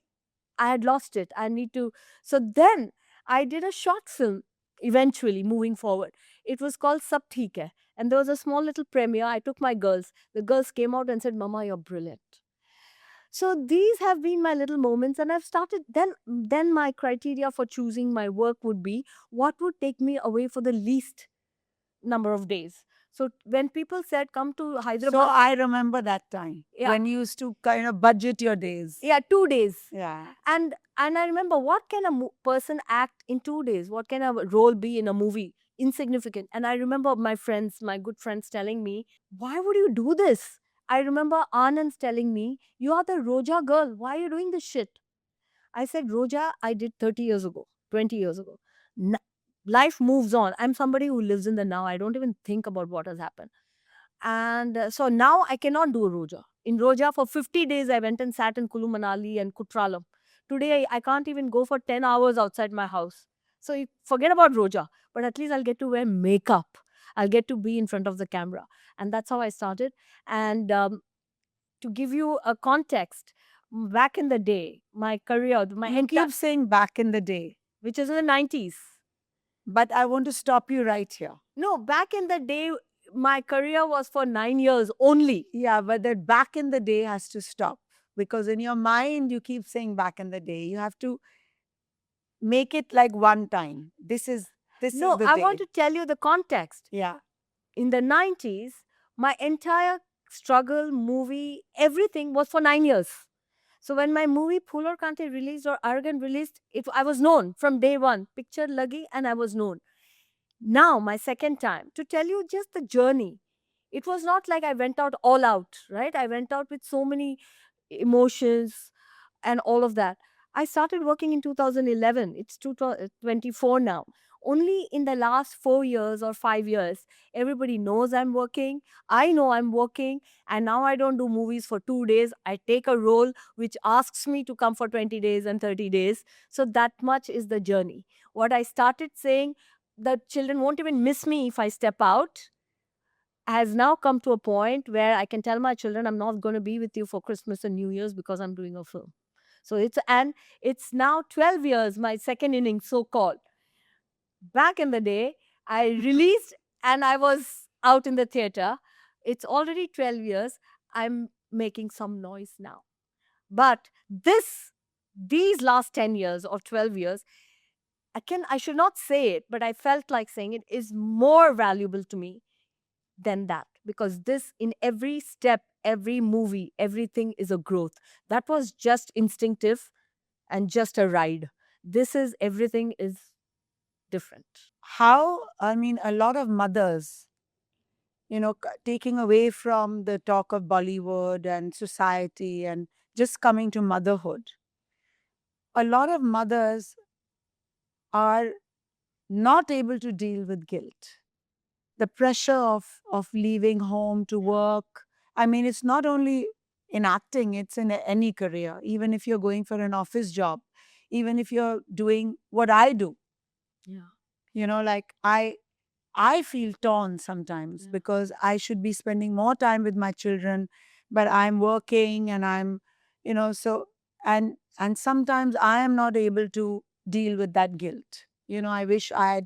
[SPEAKER 2] I had lost it. I need to. So then I did a short film eventually moving forward. It was called Sab Theek Hai. And there was a small little premiere. I took my girls. The girls came out and said, Mama, you're brilliant. So these have been my little moments, and I've started. Then my criteria for choosing my work would be what would take me away for the least number of days. So when people said come to
[SPEAKER 1] So
[SPEAKER 2] Hyderabad,
[SPEAKER 1] I remember that time
[SPEAKER 2] Yeah.
[SPEAKER 1] when you used to kind of budget your days.
[SPEAKER 2] yeah, 2 days.
[SPEAKER 1] Yeah.
[SPEAKER 2] And I remember, what can a person act in 2 days? What can a role be in a movie? Insignificant. And I remember my friends, my good friends, telling me, why would you do this? I remember Anand's telling me, you are the Roja girl. Why are you doing this shit? I said, Roja, I did 30 years ago, 20 years ago. Life moves on. I'm somebody who lives in the now. I don't even think about what has happened. And so now I cannot do Roja. In Roja, for 50 days, I went and sat in Kulu Manali and Kutralam. Today, I can't even go for 10 hours outside my house. So you forget about Roja, but at least I'll get to wear makeup. I'll get to be in front of the camera. And that's how I started. And to give you a context, back in the day, my career,
[SPEAKER 1] You keep saying back in the day,
[SPEAKER 2] which is in the 90s.
[SPEAKER 1] but I want to stop you right here.
[SPEAKER 2] No, back in the day, my career was for 9 years only.
[SPEAKER 1] Yeah, but that back in the day has to stop because in your mind you keep saying back in the day. You have to make it like one time. This is
[SPEAKER 2] No,
[SPEAKER 1] the
[SPEAKER 2] I
[SPEAKER 1] day.
[SPEAKER 2] want to tell you the context.
[SPEAKER 1] Yeah.
[SPEAKER 2] In the 90s, my entire struggle, movie, everything was for 9 years. So when my movie Phool Aur Kante released or Argan released, I was known from day one. Picture lagi and I was known. Now, my second time, to tell you just the journey, it was not like I went out all out, right? I went out with so many emotions and all of that. I started working in 2011. It's 2024 now. Only in the last 4 years or 5 years, everybody knows I'm working. I know I'm working. And now I don't do movies for 2 days. I take a role which asks me to come for 20 days and 30 days. So that much is the journey. What I started saying, the children won't even miss me if I step out, has now come to a point where I can tell my children I'm not going to be with you for Christmas and New Year's because I'm doing a film. So it's now 12 years, my second inning, so called. Back in the day, I released and I was out in the theater. It's already 12 years. I'm making some noise now. But these last 10 years or 12 years, I should not say it, but I felt like saying it, is more valuable to me than that, because this, in every step, every movie, everything is a growth. That was just instinctive and just a ride. This is, everything is different.
[SPEAKER 1] How, I mean, a lot of mothers, taking away from the talk of Bollywood and society and just coming to motherhood, a lot of mothers are not able to deal with guilt. The pressure of leaving home to work. I mean, it's not only in acting, it's in any career, even if you're going for an office job, even if you're doing what I do.
[SPEAKER 2] Yeah.
[SPEAKER 1] Like I feel torn sometimes
[SPEAKER 2] Yeah.
[SPEAKER 1] because I should be spending more time with my children, but I'm working and I'm, so and sometimes I am not able to deal with that guilt. I wish I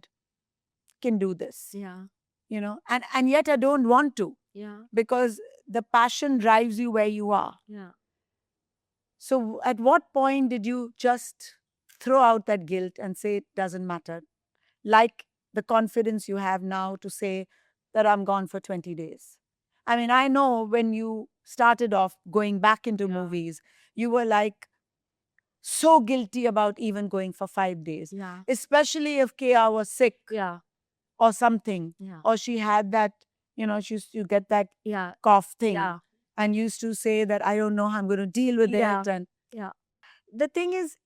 [SPEAKER 1] can do this,
[SPEAKER 2] Yeah.
[SPEAKER 1] and yet I don't want to
[SPEAKER 2] Yeah.
[SPEAKER 1] because the passion drives you where you are.
[SPEAKER 2] Yeah.
[SPEAKER 1] So at what point did you just throw out that guilt and say it doesn't matter. Like the confidence you have now to say that I'm gone for 20 days. I mean, I know when you started off going back into
[SPEAKER 2] Yeah.
[SPEAKER 1] movies, you were like so guilty about even going for 5 days,
[SPEAKER 2] Yeah.
[SPEAKER 1] especially if Kea was sick
[SPEAKER 2] Yeah.
[SPEAKER 1] or something,
[SPEAKER 2] Yeah.
[SPEAKER 1] or she had that, she used to get that
[SPEAKER 2] Yeah.
[SPEAKER 1] cough thing
[SPEAKER 2] Yeah.
[SPEAKER 1] and used to say that I don't know how I'm going to deal with
[SPEAKER 2] Yeah.
[SPEAKER 1] it. And
[SPEAKER 2] Yeah. The thing is,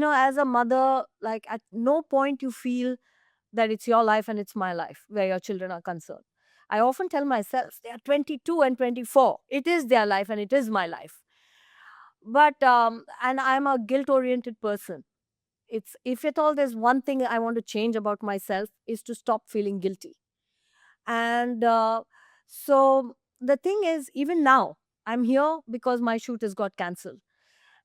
[SPEAKER 2] as a mother, like at no point you feel that it's your life and it's my life where your children are concerned. I often tell myself they are 22 and 24. It is their life and it is my life. But and I'm a guilt oriented person. It's if at all there's one thing I want to change about myself is to stop feeling guilty. And so the thing is, even now I'm here because my shoot has got cancelled,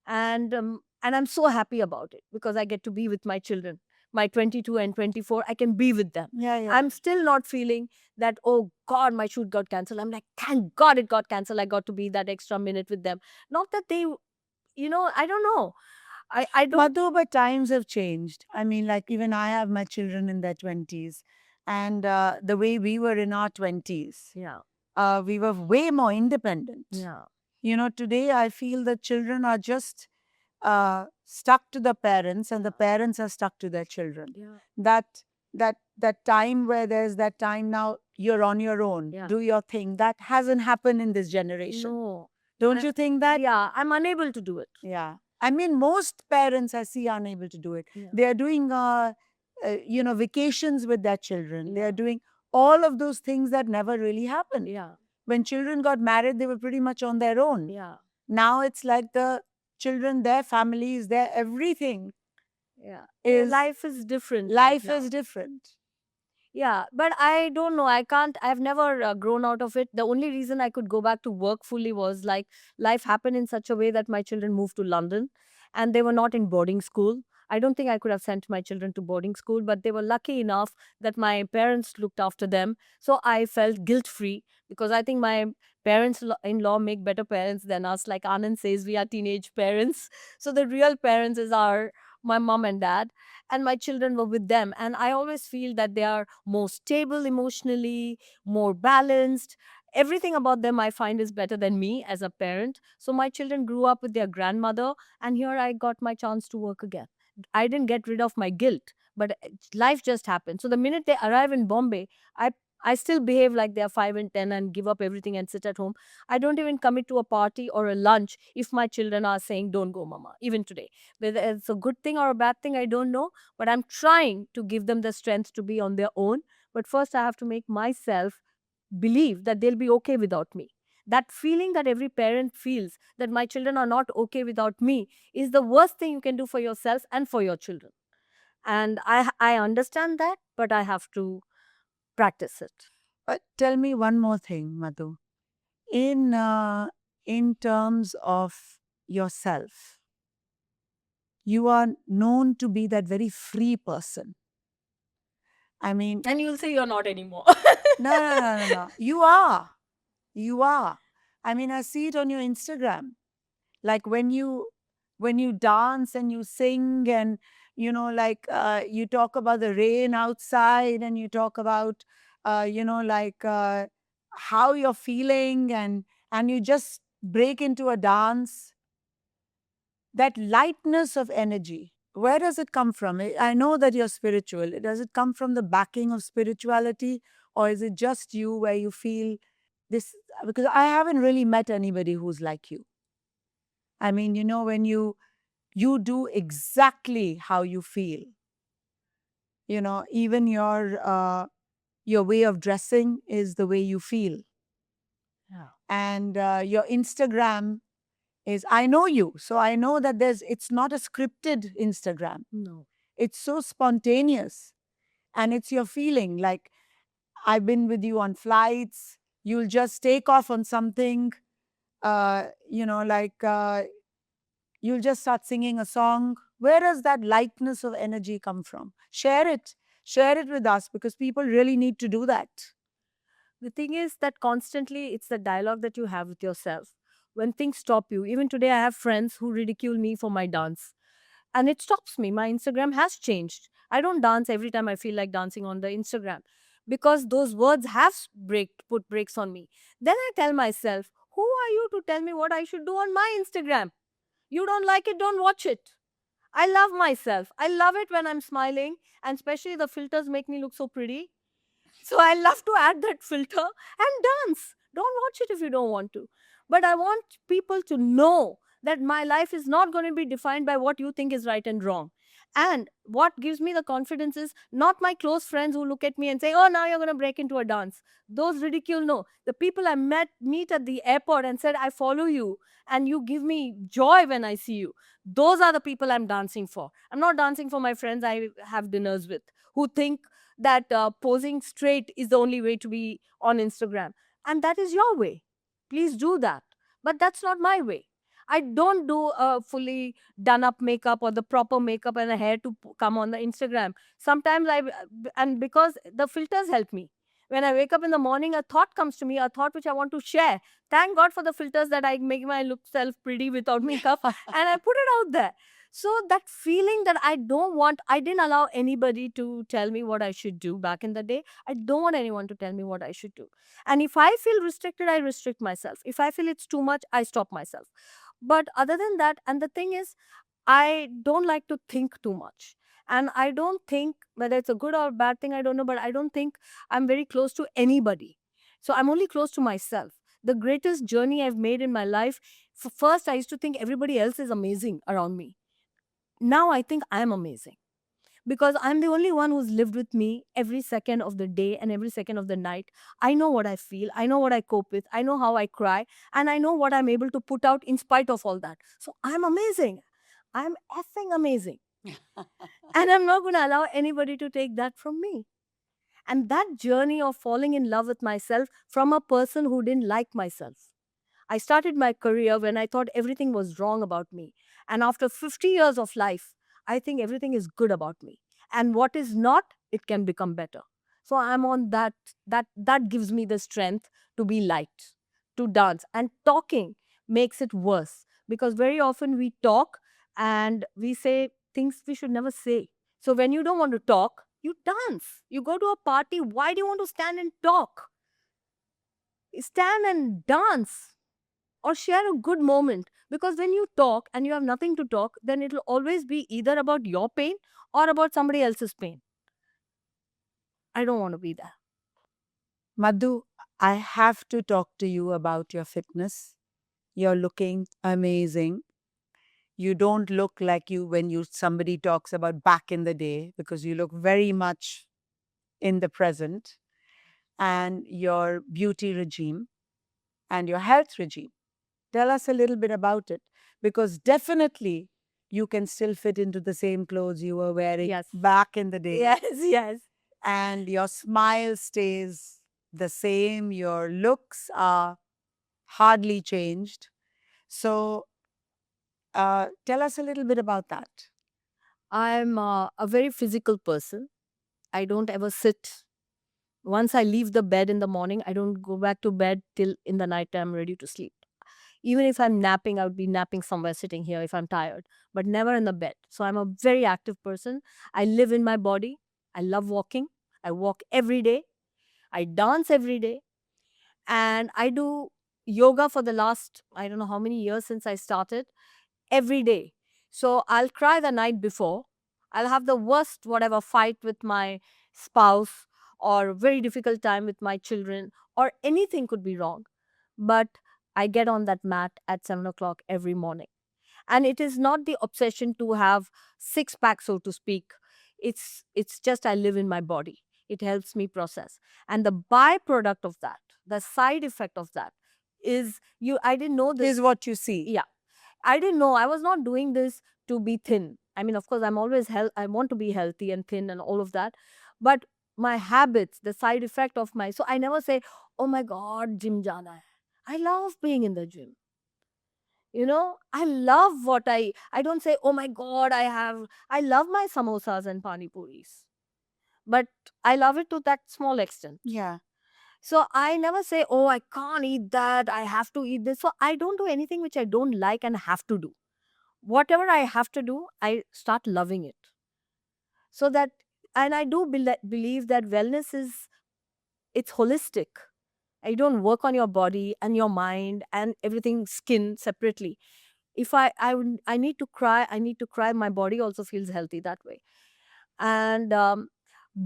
[SPEAKER 2] and I'm so happy about it because I get to be with my children. My 22 and 24, I can be with them.
[SPEAKER 1] yeah.
[SPEAKER 2] I'm still not feeling that, oh God, my shoot got cancelled. I'm like, thank God it got cancelled. I got to be that extra minute with them. Not that they, I don't know. I don't.
[SPEAKER 1] Madhu, but times have changed. I mean, like even I have my children in their 20s, and the way we were in our 20s,
[SPEAKER 2] Yeah.
[SPEAKER 1] we were way more independent.
[SPEAKER 2] Yeah.
[SPEAKER 1] Today I feel that children are just stuck to the parents, and the parents are stuck to their children.
[SPEAKER 2] Yeah.
[SPEAKER 1] That time where there's that time now you're on your own,
[SPEAKER 2] Yeah.
[SPEAKER 1] do your thing. That hasn't happened in this generation.
[SPEAKER 2] No.
[SPEAKER 1] Don't you think that?
[SPEAKER 2] Yeah, I'm unable to do it.
[SPEAKER 1] Yeah. I mean, most parents I see are unable to do it.
[SPEAKER 2] Yeah.
[SPEAKER 1] They are doing, vacations with their children. They
[SPEAKER 2] Yeah.
[SPEAKER 1] are doing all of those things that never really happened.
[SPEAKER 2] Yeah.
[SPEAKER 1] When children got married, they were pretty much on their own.
[SPEAKER 2] Yeah.
[SPEAKER 1] Now it's like the children, their families, their everything
[SPEAKER 2] Yeah.
[SPEAKER 1] is
[SPEAKER 2] Life is different.
[SPEAKER 1] life
[SPEAKER 2] now.
[SPEAKER 1] is different.
[SPEAKER 2] Yeah, but I don't know. I've never grown out of it. The only reason I could go back to work fully was like life happened in such a way that my children moved to London and they were not in boarding school. I don't think I could have sent my children to boarding school, but they were lucky enough that my parents looked after them. So I felt guilt free because I think my parents in law make better parents than us. Like Anand says, we are teenage parents. So the real parents is my mom and dad, and my children were with them. And I always feel that they are more stable emotionally, more balanced. Everything about them I find is better than me as a parent. So my children grew up with their grandmother, and here I got my chance to work again. I didn't get rid of my guilt, but life just happened. So the minute they arrive in Bombay, I still behave like they're 5 and 10 and give up everything and sit at home. I don't even commit to a party or a lunch if my children are saying, don't go, mama, even today. Whether it's a good thing or a bad thing, I don't know. But I'm trying to give them the strength to be on their own. But first, I have to make myself believe that they'll be okay without me. That feeling that every parent feels that my children are not okay without me is the worst thing you can do for yourself and for your children. And I understand that, but I have to practice it.
[SPEAKER 1] But tell me one more thing, Madhu. In terms of yourself, you are known to be that very free person. I mean,
[SPEAKER 2] And you'll say you're not anymore.
[SPEAKER 1] no. You are. You are. I mean, I see it on your Instagram. Like when you dance and you sing, and you talk about the rain outside, and you talk about how you're feeling, and you just break into a dance. That lightness of energy, where does it come from? I know that you're spiritual. Does it come from the backing of spirituality, or is it just you where you feel this? Because I haven't really met anybody who's like you. I mean, when you do exactly how you feel. Even your way of dressing is the way you feel.
[SPEAKER 2] Yeah.
[SPEAKER 1] And your Instagram is, I know you, so I know that it's not a scripted Instagram.
[SPEAKER 2] No.
[SPEAKER 1] It's so spontaneous, and it's your feeling. Like, I've been with you on flights. You'll just take off on something, you'll just start singing a song. Where does that lightness of energy come from? Share it. Share it with us, because people really need to do that.
[SPEAKER 2] The thing is that constantly it's the dialogue that you have with yourself. When things stop you, even today, I have friends who ridicule me for my dance. and it stops me. My Instagram has changed. I don't dance every time I feel like dancing on the Instagram because those words have put brakes on me. Then I tell myself, who are you to tell me what I should do on my Instagram? You don't like it, don't watch it. I love myself. I love it when I'm smiling, and especially the filters make me look so pretty. So I love to add that filter and dance. Don't watch it if you don't want to. But I want people to know that my life is not going to be defined by what you think is right and wrong. And what gives me the confidence is not my close friends who look at me and say, oh, now you're going to break into a dance. Those ridicule, no. The people I meet at the airport and said, I follow you and you give me joy when I see you. Those are the people I'm dancing for. I'm not dancing for my friends I have dinners with who think that posing straight is the only way to be on Instagram. And that is your way. Please do that. But that's not my way. I don't do a fully done up makeup or the proper makeup and the hair to come on the Instagram. Sometimes and because the filters help me. When I wake up in the morning, a thought comes to me, a thought which I want to share. Thank God for the filters that I make my look self pretty without makeup and I put it out there. So that feeling that I didn't allow anybody to tell me what I should do back in the day. I don't want anyone to tell me what I should do. And if I feel restricted, I restrict myself. If I feel it's too much, I stop myself. But other than that, and the thing is, I don't like to think too much. And I don't think whether it's a good or bad thing, I don't know, but I don't think I'm very close to anybody. So I'm only close to myself. The greatest journey I've made in my life, first, I used to think everybody else is amazing around me. Now I think I'm amazing because I'm the only one who's lived with me every second of the day and every second of the night. I know what I feel, I know what I cope with, I know how I cry, and I know what I'm able to put out in spite of all that. So I'm amazing. I'm effing amazing. And I'm not going to allow anybody to take that from me. And that journey of falling in love with myself from a person who didn't like myself. I started my career when I thought everything was wrong about me. And after 50 years of life, I think everything is good about me. And what is not, it can become better. So I'm on that gives me the strength to be light, to dance. And talking makes it worse because very often we talk and we say things we should never say. So when you don't want to talk, you dance. You go to a party, why do you want to stand and talk? Stand and dance or share a good moment, because when you talk and you have nothing to talk, then it'll always be either about your pain or about somebody else's pain. I don't want to be there.
[SPEAKER 1] Madhu, I have to talk to you about your fitness. You're looking amazing. You don't look like you when somebody talks about back in the day, because you look very much in the present. And your beauty regime and your health regime. Tell us a little bit about it, because definitely you can still fit into the same clothes you were wearing
[SPEAKER 2] Yes.
[SPEAKER 1] back in the day.
[SPEAKER 2] Yes, yes.
[SPEAKER 1] And your smile stays the same. Your looks are hardly changed. So tell us a little bit about that.
[SPEAKER 2] I'm a very physical person. I don't ever sit. Once I leave the bed in the morning, I don't go back to bed till in the night I'm ready to sleep. Even if I'm napping, I would be napping somewhere sitting here if I'm tired, but never in the bed. So I'm a very active person. I live in my body. I love walking. I walk every day. I dance every day. And I do yoga for the last, I don't know how many years since I started, every day. So I'll cry the night before. I'll have the worst, whatever, fight with my spouse or very difficult time with my children, or anything could be wrong. But I get on that mat at 7 o'clock every morning. And it is not the obsession to have six pack, so to speak. It's just I live in my body. It helps me process. And the byproduct of that, the side effect of that is I didn't know this.
[SPEAKER 1] Is what you see.
[SPEAKER 2] Yeah. I didn't know. I was not doing this to be thin. I mean, of course, I'm always I want to be healthy and thin and all of that. But my habits, the side effect of my, so I never say, oh my God, gym jana hai. I love being in the gym. You know, I love I don't say, oh my God, I love my samosas and pani puris. But I love it to that small extent.
[SPEAKER 1] Yeah.
[SPEAKER 2] So I never say, oh, I can't eat that. I have to eat this. So I don't do anything which I don't like and have to do. whatever I have to do, I start loving it. So that, and I do believe that wellness is, it's holistic. You don't work on your body and your mind and everything skin separately. If I need to cry, I need to cry. My body also feels healthy that way. And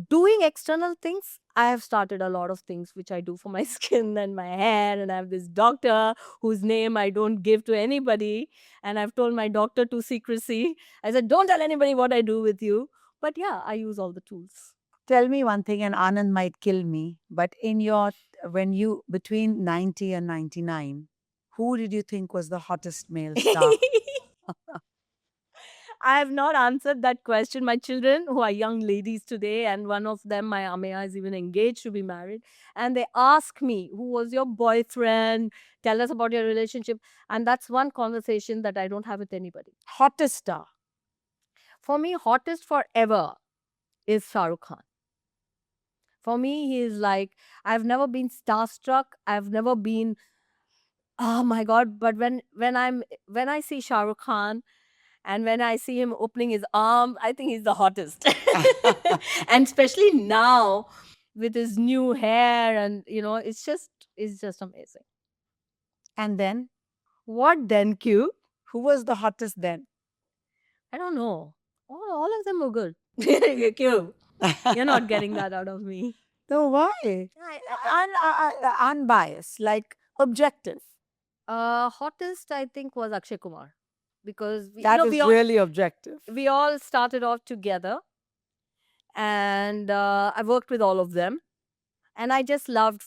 [SPEAKER 2] doing external things, I have started a lot of things which I do for my skin and my hair. And I have this doctor whose name I don't give to anybody. And I've told my doctor to secrecy. I said, don't tell anybody what I do with you. But yeah, I use all the tools.
[SPEAKER 1] Tell me one thing, and Anand might kill me, but in your, when you, between 90 and 99, who did you think was the hottest male star?
[SPEAKER 2] I have not answered that question. My children, who are young ladies today, and one of them, my Ameya, is even engaged to be married. And they ask me, who was your boyfriend? Tell us about your relationship. And that's one conversation that I don't have with anybody.
[SPEAKER 1] Hottest star.
[SPEAKER 2] For me, hottest forever is Shah Rukh Khan. For me, he is like, I've never been starstruck. I've never been, oh my God. But when I see Shah Rukh Khan, and when I see him opening his arms, I think he's the hottest. And especially now with his new hair, and it's just amazing.
[SPEAKER 1] And then,
[SPEAKER 2] What then, Q?
[SPEAKER 1] who was the hottest then?
[SPEAKER 2] I don't know. All of them were good. Q, you're not getting that out of me.
[SPEAKER 1] No, why? Unbiased, like objective.
[SPEAKER 2] Hottest, I think, was Akshay Kumar, because
[SPEAKER 1] That is really objective.
[SPEAKER 2] we all started off together, and I worked with all of them, and I just loved,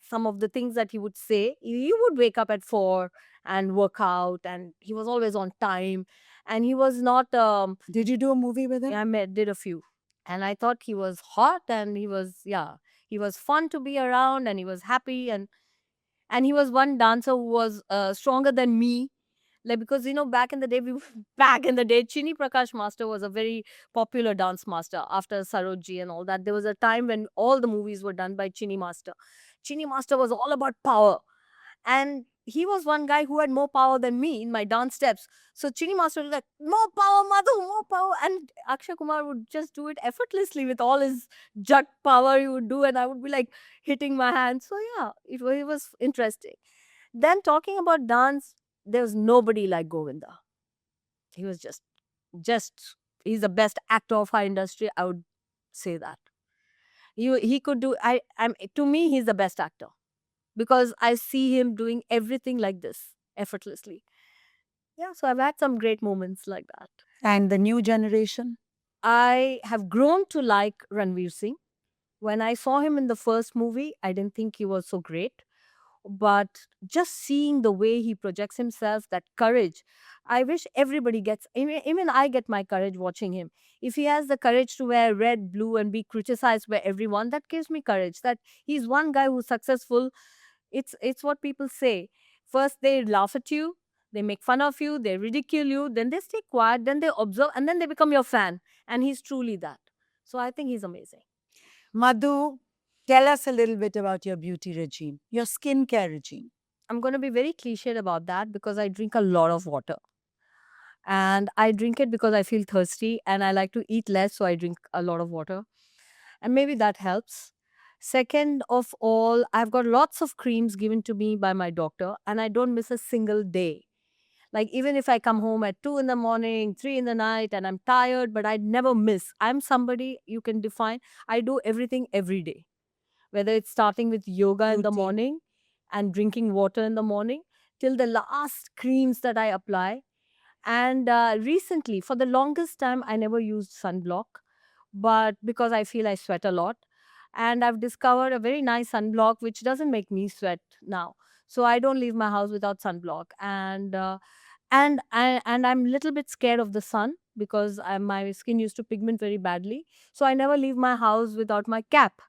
[SPEAKER 2] some of the things that he would say. He would wake up at 4 and work out, and he was always on time, and he was not.
[SPEAKER 1] Did you do a movie with him?
[SPEAKER 2] Did a few, and I thought he was hot, and he was fun to be around, and he was happy, and he was one dancer who was stronger than me. Like, because back in the day, back in the day, Chini Prakash Master was a very popular dance master after Sarojji and all that. There was a time when all the movies were done by Chini Master. Chini Master was all about power, and he was one guy who had more power than me in my dance steps. So Chini Master was like, more power, Madhu, more power. And Akshay Kumar would just do it effortlessly with all his jut power he would do. And I would be like hitting my hands. So yeah, it was interesting. Then talking about dance, there was nobody like Govinda. He was just, he's the best actor of our industry. I would say that. He could do, to me, he's the best actor, because I see him doing everything like this effortlessly. Yeah, so I've had some great moments like that.
[SPEAKER 1] And the new generation?
[SPEAKER 2] I have grown to like Ranveer Singh. When I saw him in the first movie, I didn't think he was so great. But just seeing the way he projects himself, that courage, I wish everybody gets, even I get my courage watching him. If he has the courage to wear red, blue, and be criticized by everyone, that gives me courage. That he's one guy who's successful. It's what people say. First they laugh at you, they make fun of you, they ridicule you, then they stay quiet, then they observe, and then they become your fan. And he's truly that. So I think he's amazing.
[SPEAKER 1] Madhu, tell us a little bit about your beauty regime, your skincare regime.
[SPEAKER 2] I'm going to be very cliched about that, because I drink a lot of water. And I drink it because I feel thirsty, and I like to eat less, so I drink a lot of water. And maybe that helps. Second of all, I've got lots of creams given to me by my doctor, and I don't miss a single day. Like, even if I come home at 2 in the morning, 3 in the night, and I'm tired, but I never miss. I'm somebody you can define. I do everything every day, whether it's starting with yoga in the
[SPEAKER 1] Routine.
[SPEAKER 2] morning and drinking water in the morning till the last creams that I apply. And recently, for the longest time, I never used sunblock, but because I feel I sweat a lot. And I've discovered a very nice sunblock which doesn't make me sweat now. So I don't leave my house without sunblock. And I'm a little bit scared of the sun, because my skin used to pigment very badly. So I never leave my house without my cap.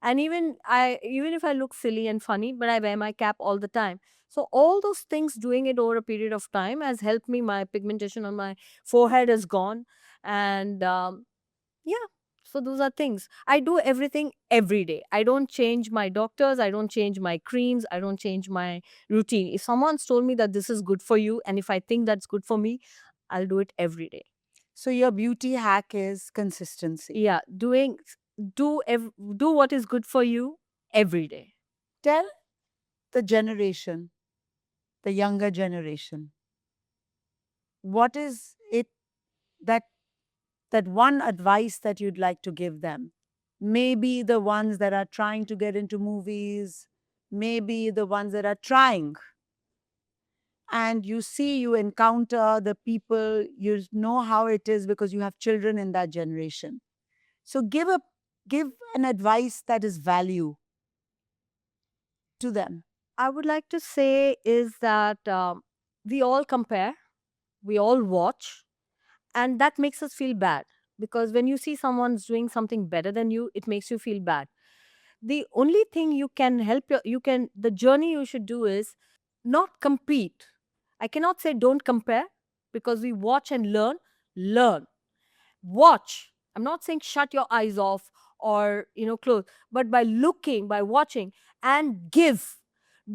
[SPEAKER 2] And even if I look silly and funny, but I wear my cap all the time. So all those things, doing it over a period of time, has helped me. My pigmentation on my forehead is gone. And yeah, So those are things. I do everything every day. I don't change my doctors, I don't change my creams, I don't change my routine. If someone's told me that this is good for you, and if I think that's good for me, I'll do it every day.
[SPEAKER 1] So your beauty hack is consistency.
[SPEAKER 2] Yeah, do what is good for you every day.
[SPEAKER 1] Tell the generation, the younger generation, what is it that that one advice that you'd like to give them? Maybe the ones that are trying to get into movies, maybe the ones that are trying. And you see, you encounter the people, you know how it is because you have children in that generation. So give an advice that is value to them.
[SPEAKER 2] I would like to say is that we all compare, we all watch, and that makes us feel bad, because when you see someone's doing something better than you, it makes you feel bad. The only thing you can the journey you should do is not compete. I cannot say don't compare, because we watch and learn. Watch. I'm not saying shut your eyes off or close, but by looking, by watching, and give.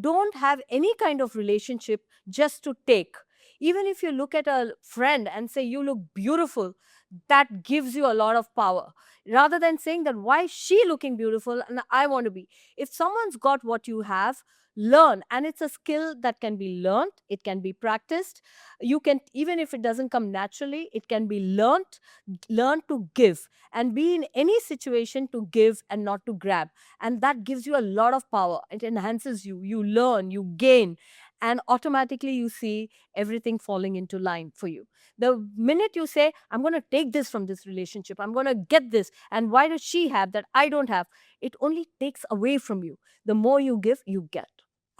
[SPEAKER 2] Don't have any kind of relationship just to take. Even if you look at a friend and say you look beautiful, that gives you a lot of power, rather than saying that why is she looking beautiful and I want to be. If someone's got what you have, learn. And it's a skill that can be learned, it can be practiced. You can, even if it doesn't come naturally, it can be learned. Learn to give, and be in any situation to give and not to grab. And that gives you a lot of power. It enhances you, you learn, you gain, and automatically you see everything falling into line for you. The minute you say I'm going to take this from this relationship, I'm going to get this, and why does she have that I don't have, it only takes away from you. The more you give, you get.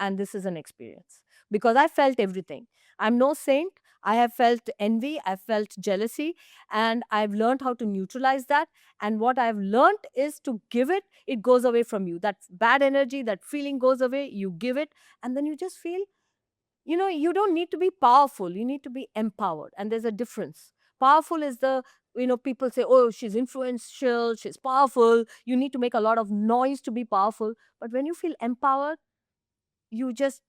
[SPEAKER 2] And this is an experience, because I felt everything. I'm no saint. I have felt envy, I've felt jealousy, and I've learned how to neutralize that. And what I've learned is to give it, it goes away from you. That bad energy, that feeling goes away, you give it, and then you just feel, you don't need to be powerful, you need to be empowered. And there's a difference. Powerful is the, people say, oh, she's influential, she's powerful, you need to make a lot of noise to be powerful. But when you feel empowered, you just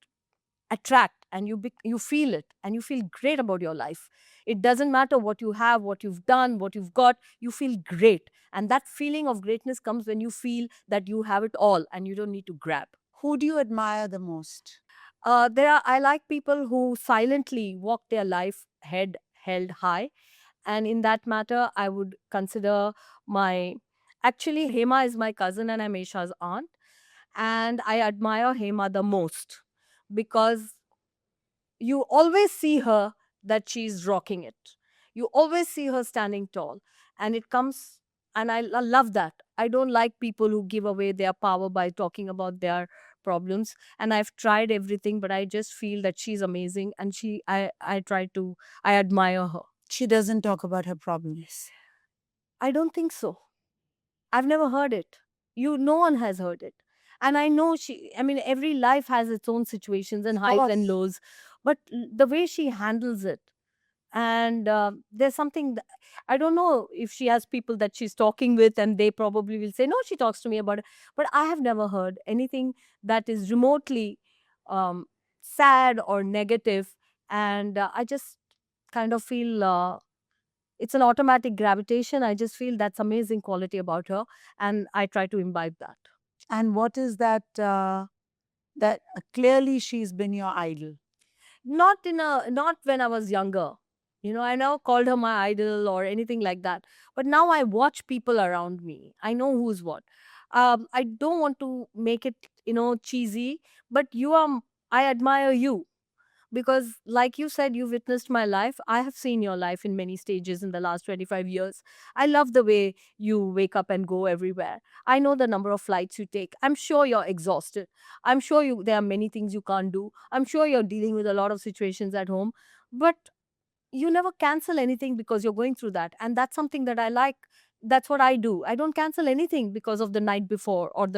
[SPEAKER 2] attract, and you feel it, and you feel great about your life. It doesn't matter what you have, what you've done, what you've got, you feel great. And that feeling of greatness comes when you feel that you have it all and you don't need to grab.
[SPEAKER 1] Who do you admire the most?
[SPEAKER 2] I like people who silently walk their life head held high. And in that matter, I would consider my, actually, Hema is my cousin and I'm Esha's aunt. And I admire Hema the most, because you always see her that she's rocking it. You always see her standing tall. And it comes, and I love that. I don't like people who give away their power by talking about their problems. And I've tried everything, but I just feel that she's amazing. And I admire her.
[SPEAKER 1] She doesn't talk about her problems.
[SPEAKER 2] I don't think so. I've never heard it. No one has heard it. And I know every life has its own situations and highs and
[SPEAKER 1] Course.
[SPEAKER 2] lows, but the way she handles it, and there's something I don't know if she has people that she's talking with, and they probably will say, no, she talks to me about it. But I have never heard anything that is remotely um, sad or negative. And I just kind of feel it's an automatic gravitation. I just feel that's amazing quality about her, and I try to imbibe that.
[SPEAKER 1] And what is that? That clearly she's been your idol.
[SPEAKER 2] Not when I was younger. I never called her my idol or anything like that. But now I watch people around me. I know who's what. I don't want to make it, cheesy, but I admire you, because like you said, you witnessed my life. I have seen your life in many stages in the last 25 years. I love the way you wake up and go everywhere. I know the number of flights you take. I'm sure you're exhausted. I'm sure there are many things you can't do. I'm sure you're dealing with a lot of situations at home, but you never cancel anything because you're going through that. And that's something that I like. That's what I do. I don't cancel anything because of the night before, or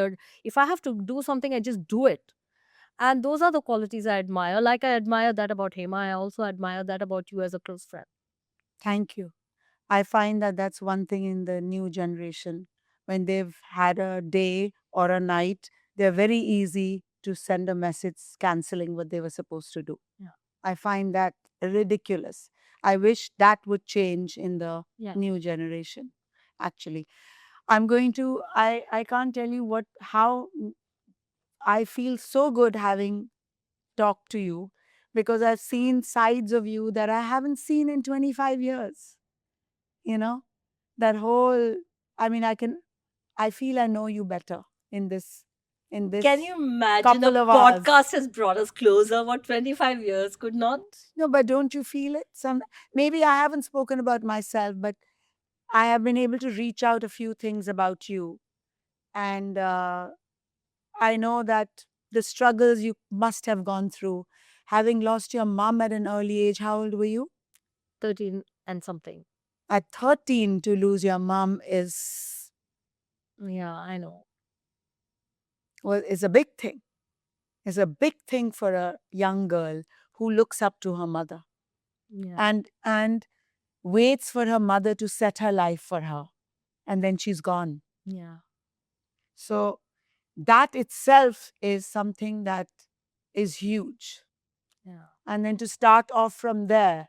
[SPEAKER 2] if I have to do something, I just do it. And those are the qualities I admire. Like I admire that about Hema, I also admire that about you as a close friend.
[SPEAKER 1] Thank you. I find that that's one thing in the new generation. When they've had a day or a night, they're very easy to send a message canceling what they were supposed to do.
[SPEAKER 2] Yeah.
[SPEAKER 1] I find that ridiculous. I wish that would change in the
[SPEAKER 2] Yeah.
[SPEAKER 1] new generation, actually. I can't tell you how I feel so good having talked to you because I've seen sides of you that I haven't seen in 25 years. You know, that whole, I mean, I feel I know you better in this
[SPEAKER 2] Can you imagine a
[SPEAKER 1] couple of hours.
[SPEAKER 2] podcast has brought us closer? What 25 years could not?
[SPEAKER 1] No, but don't you feel it? Maybe I haven't spoken about myself, but I have been able to reach out a few things about you. And I know that the struggles you must have gone through, having lost your mom at an early age. How old were you?
[SPEAKER 2] 13 and something.
[SPEAKER 1] At 13, to lose your mom is,
[SPEAKER 2] Yeah, I know.
[SPEAKER 1] well, is a big thing. It's a big thing for a young girl who looks up to her mother
[SPEAKER 2] Yeah.
[SPEAKER 1] and waits for her mother to set her life for her. And then she's gone.
[SPEAKER 2] Yeah.
[SPEAKER 1] So that itself is something that is huge.
[SPEAKER 2] Yeah.
[SPEAKER 1] And then to start off from there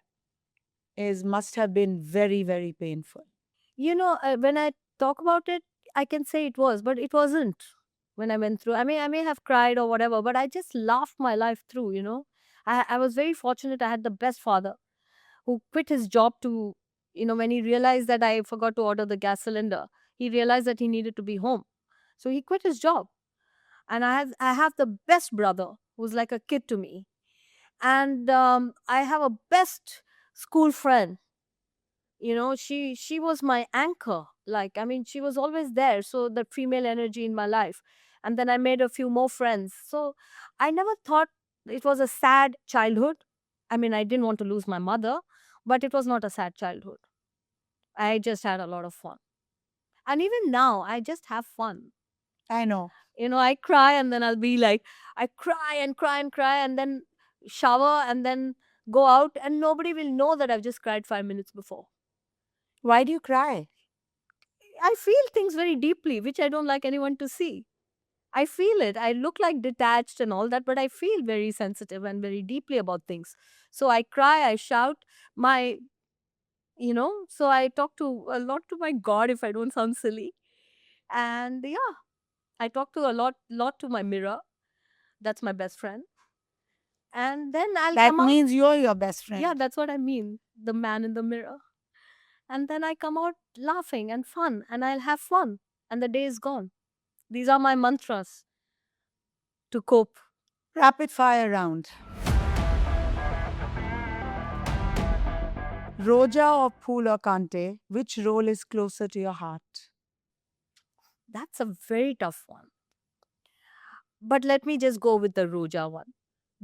[SPEAKER 1] must have been very, very painful.
[SPEAKER 2] You know, when I talk about it, I can say it was, but it wasn't when I went through. I may have cried or whatever, but I just laughed my life through, you know. I was very fortunate. I had the best father who quit his job to, you know, when he realized that I forgot to order the gas cylinder, he realized that he needed to be home. So he quit his job. And I have the best brother who's like a kid to me. And I have a best school friend. You know, she was my anchor. Like, I mean, she was always there. So the female energy in my life. And then I made a few more friends. So I never thought it was a sad childhood. I mean, I didn't want to lose my mother, but it was not a sad childhood. I just had a lot of fun. And even now, I just have fun.
[SPEAKER 1] I know.
[SPEAKER 2] You know, I cry and then I'll be like, I cry and cry and cry and then shower and then go out and nobody will know that I've just cried 5 minutes before.
[SPEAKER 1] Why do you cry?
[SPEAKER 2] I feel things very deeply, which I don't like anyone to see. I feel it. I look like detached and all that, but I feel very sensitive and very deeply about things. So I cry, I shout, my, you know, so I talk to a lot to my God if I don't sound silly. And yeah, I talk to a lot to my mirror. That's my best friend. And then I'll
[SPEAKER 1] That
[SPEAKER 2] come out.
[SPEAKER 1] means you're your best friend.
[SPEAKER 2] Yeah, that's what I mean. The man in the mirror. And then I come out laughing and fun, and I'll have fun. And the day is gone. These are my mantras to cope.
[SPEAKER 1] Rapid fire round. Roja or Phool or Kante, which role is closer to your heart?
[SPEAKER 2] That's a very tough one. But let me just go with the Roja one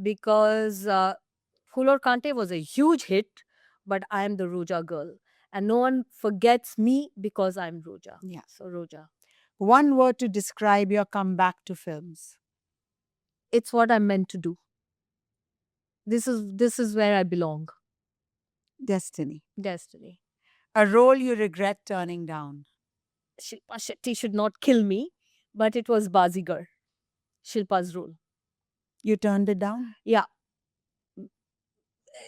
[SPEAKER 2] because Phool Aur Kante was a huge hit, but I am the Roja girl. And no one forgets me because I'm Roja.
[SPEAKER 1] Yeah.
[SPEAKER 2] So, Roja.
[SPEAKER 1] One word to describe your comeback to films.
[SPEAKER 2] It's what I'm meant to do. This is where I belong.
[SPEAKER 1] Destiny.
[SPEAKER 2] Destiny.
[SPEAKER 1] A role you regret turning down.
[SPEAKER 2] Shilpa Shetty should not kill me, but it was Bazigar, Shilpa's role.
[SPEAKER 1] You turned it down?
[SPEAKER 2] Yeah.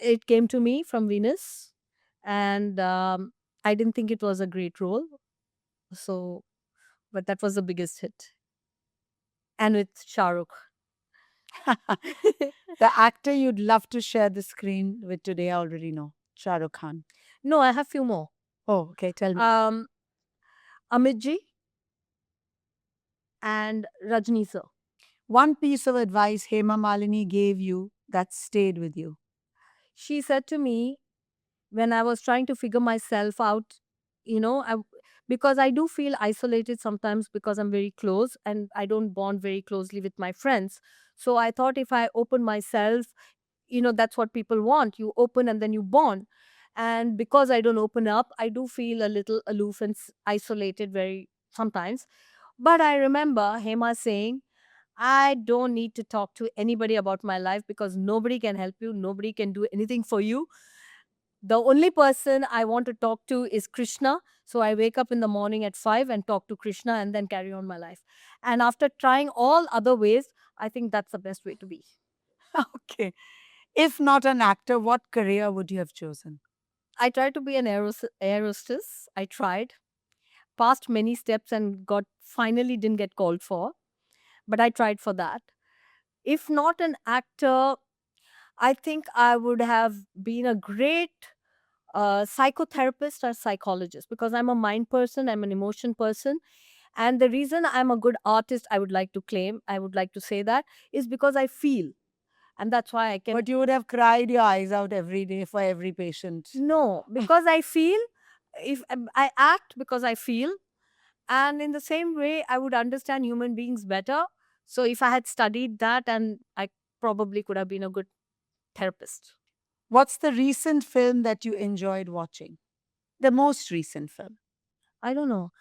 [SPEAKER 2] It came to me from Venus, and I didn't think it was a great role. So, but that was the biggest hit. And with Shah Rukh.
[SPEAKER 1] The actor you'd love to share the screen with today, I already know. Shah Rukh Khan.
[SPEAKER 2] No, I have few more.
[SPEAKER 1] Oh, okay. Tell me.
[SPEAKER 2] Amit ji and Rajni sir.
[SPEAKER 1] One piece of advice Hema Malini gave you that stayed with you.
[SPEAKER 2] She said to me when I was trying to figure myself out, you know, because I do feel isolated sometimes because I'm very close and I don't bond very closely with my friends. So I thought if I open myself, you know, that's what people want. You open and then you bond. And because I don't open up, I do feel a little aloof and isolated very sometimes. But I remember Hema saying, I don't need to talk to anybody about my life because nobody can help you. Nobody can do anything for you. The only person I want to talk to is Krishna. So I wake up in the morning at 5 and talk to Krishna and then carry on my life. And after trying all other ways, I think that's the best way to be.
[SPEAKER 1] Okay. If not an actor, what career would you have chosen?
[SPEAKER 2] I tried to be an air hostess. I tried, passed many steps and got finally didn't get called for, but I tried for that. If not an actor, I think I would have been a great psychotherapist or psychologist because I'm a mind person, I'm an emotion person. And the reason I'm a good artist, I would like to claim, I would like to say that, is because I feel. And that's why I can.
[SPEAKER 1] But you would have cried your eyes out every day for every patient.
[SPEAKER 2] No, because I feel, if I act because I feel, and in the same way, I would understand human beings better. So if I had studied that, and I probably could have been a good therapist.
[SPEAKER 1] What's the recent film that you enjoyed watching? The most recent film.
[SPEAKER 2] I don't know.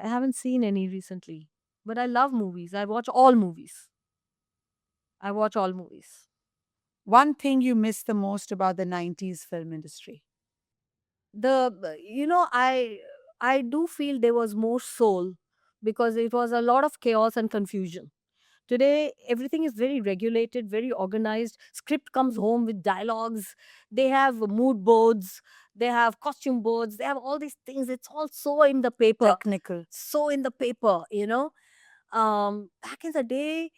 [SPEAKER 2] I haven't seen any recently, but I love movies. I watch all movies. I watch all movies.
[SPEAKER 1] One thing you miss the most about the 90s film industry?
[SPEAKER 2] I do feel there was more soul because it was a lot of chaos and confusion. Today, everything is very regulated, very organized. Script comes home with dialogues. They have mood boards. They have costume boards. They have all these things. It's all so in the paper.
[SPEAKER 1] Technical.
[SPEAKER 2] So in the paper, back in the day,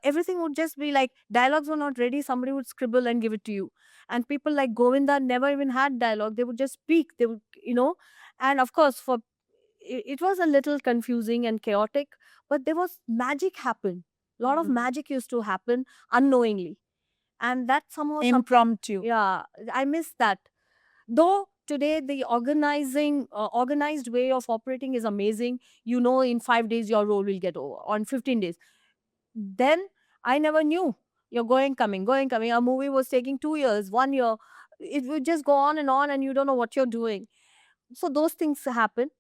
[SPEAKER 2] everything would just be like dialogues were not ready. Somebody would scribble and give it to you. And people like Govinda never even had dialogue. They would just speak. They would, and of course, it was a little confusing and chaotic, but there was magic happen. A lot of magic used to happen unknowingly. And that somehow,
[SPEAKER 1] Impromptu.
[SPEAKER 2] yeah, I miss that. Though today the organized way of operating is amazing. In 5 days your role will get over, on 15 days. Then I never knew. You're going, coming, going, coming. A movie was taking 2 years, 1 year. It would just go on, and you don't know what you're doing. So those things happen,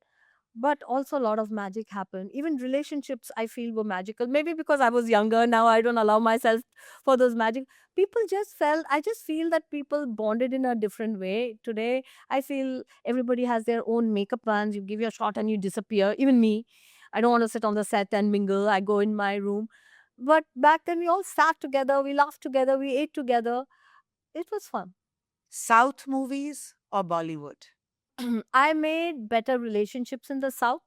[SPEAKER 2] but also a lot of magic happened. Even relationships, I feel, were magical. Maybe because I was younger, now I don't allow myself for those magic. I just feel that people bonded in a different way. Today, I feel everybody has their own makeup plans. You give your shot and you disappear. Even me, I don't want to sit on the set and mingle. I go in my room. But back then, we all sat together, we laughed together, we ate together. It was fun.
[SPEAKER 1] South movies or Bollywood?
[SPEAKER 2] I made better relationships in the South.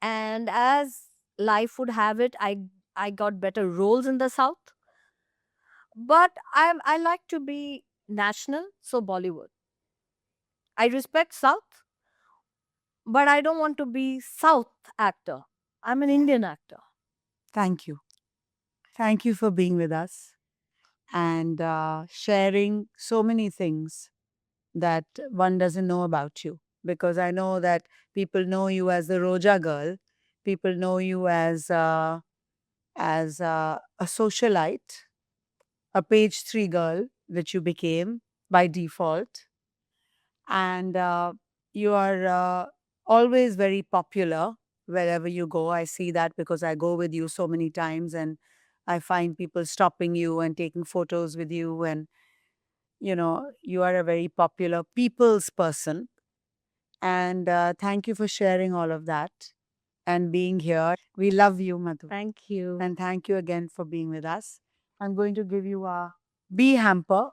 [SPEAKER 2] And as life would have it, I got better roles in the South. But I like to be national, so Bollywood. I respect South, but I don't want to be South actor. I'm an Indian actor.
[SPEAKER 1] Thank you. Thank you for being with us and sharing so many things that one doesn't know about you. Because I know that people know you as the Roja girl. People know you as a socialite, a page 3 girl, which you became by default. And you are always very popular wherever you go. I see that because I go with you so many times and I find people stopping you and taking photos with you. And, you are a very popular people's person. And thank you for sharing all of that and being here. We love you, Madhu.
[SPEAKER 2] Thank you.
[SPEAKER 1] And thank you again for being with us. I'm going to give you a bee hamper.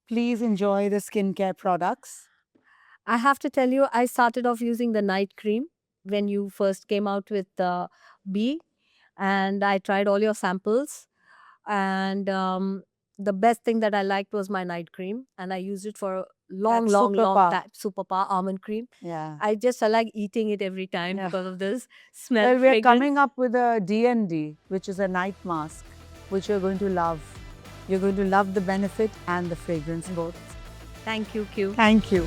[SPEAKER 1] Please enjoy the skincare products.
[SPEAKER 2] I have to tell you, I started off using the night cream when you first came out with the bee, and I tried all your samples. And the best thing that I liked was my night cream, and I used it for a long
[SPEAKER 1] Superpower.
[SPEAKER 2] time. Superpower almond cream.
[SPEAKER 1] Yeah.
[SPEAKER 2] I like eating it every time
[SPEAKER 1] Yeah.
[SPEAKER 2] because of this smell.
[SPEAKER 1] Well, we're
[SPEAKER 2] fragrance.
[SPEAKER 1] coming up with a D&D, which is a night mask, which you're going to love. You're going to love the benefit and the fragrance both.
[SPEAKER 2] Thank you, Q.
[SPEAKER 1] Thank you.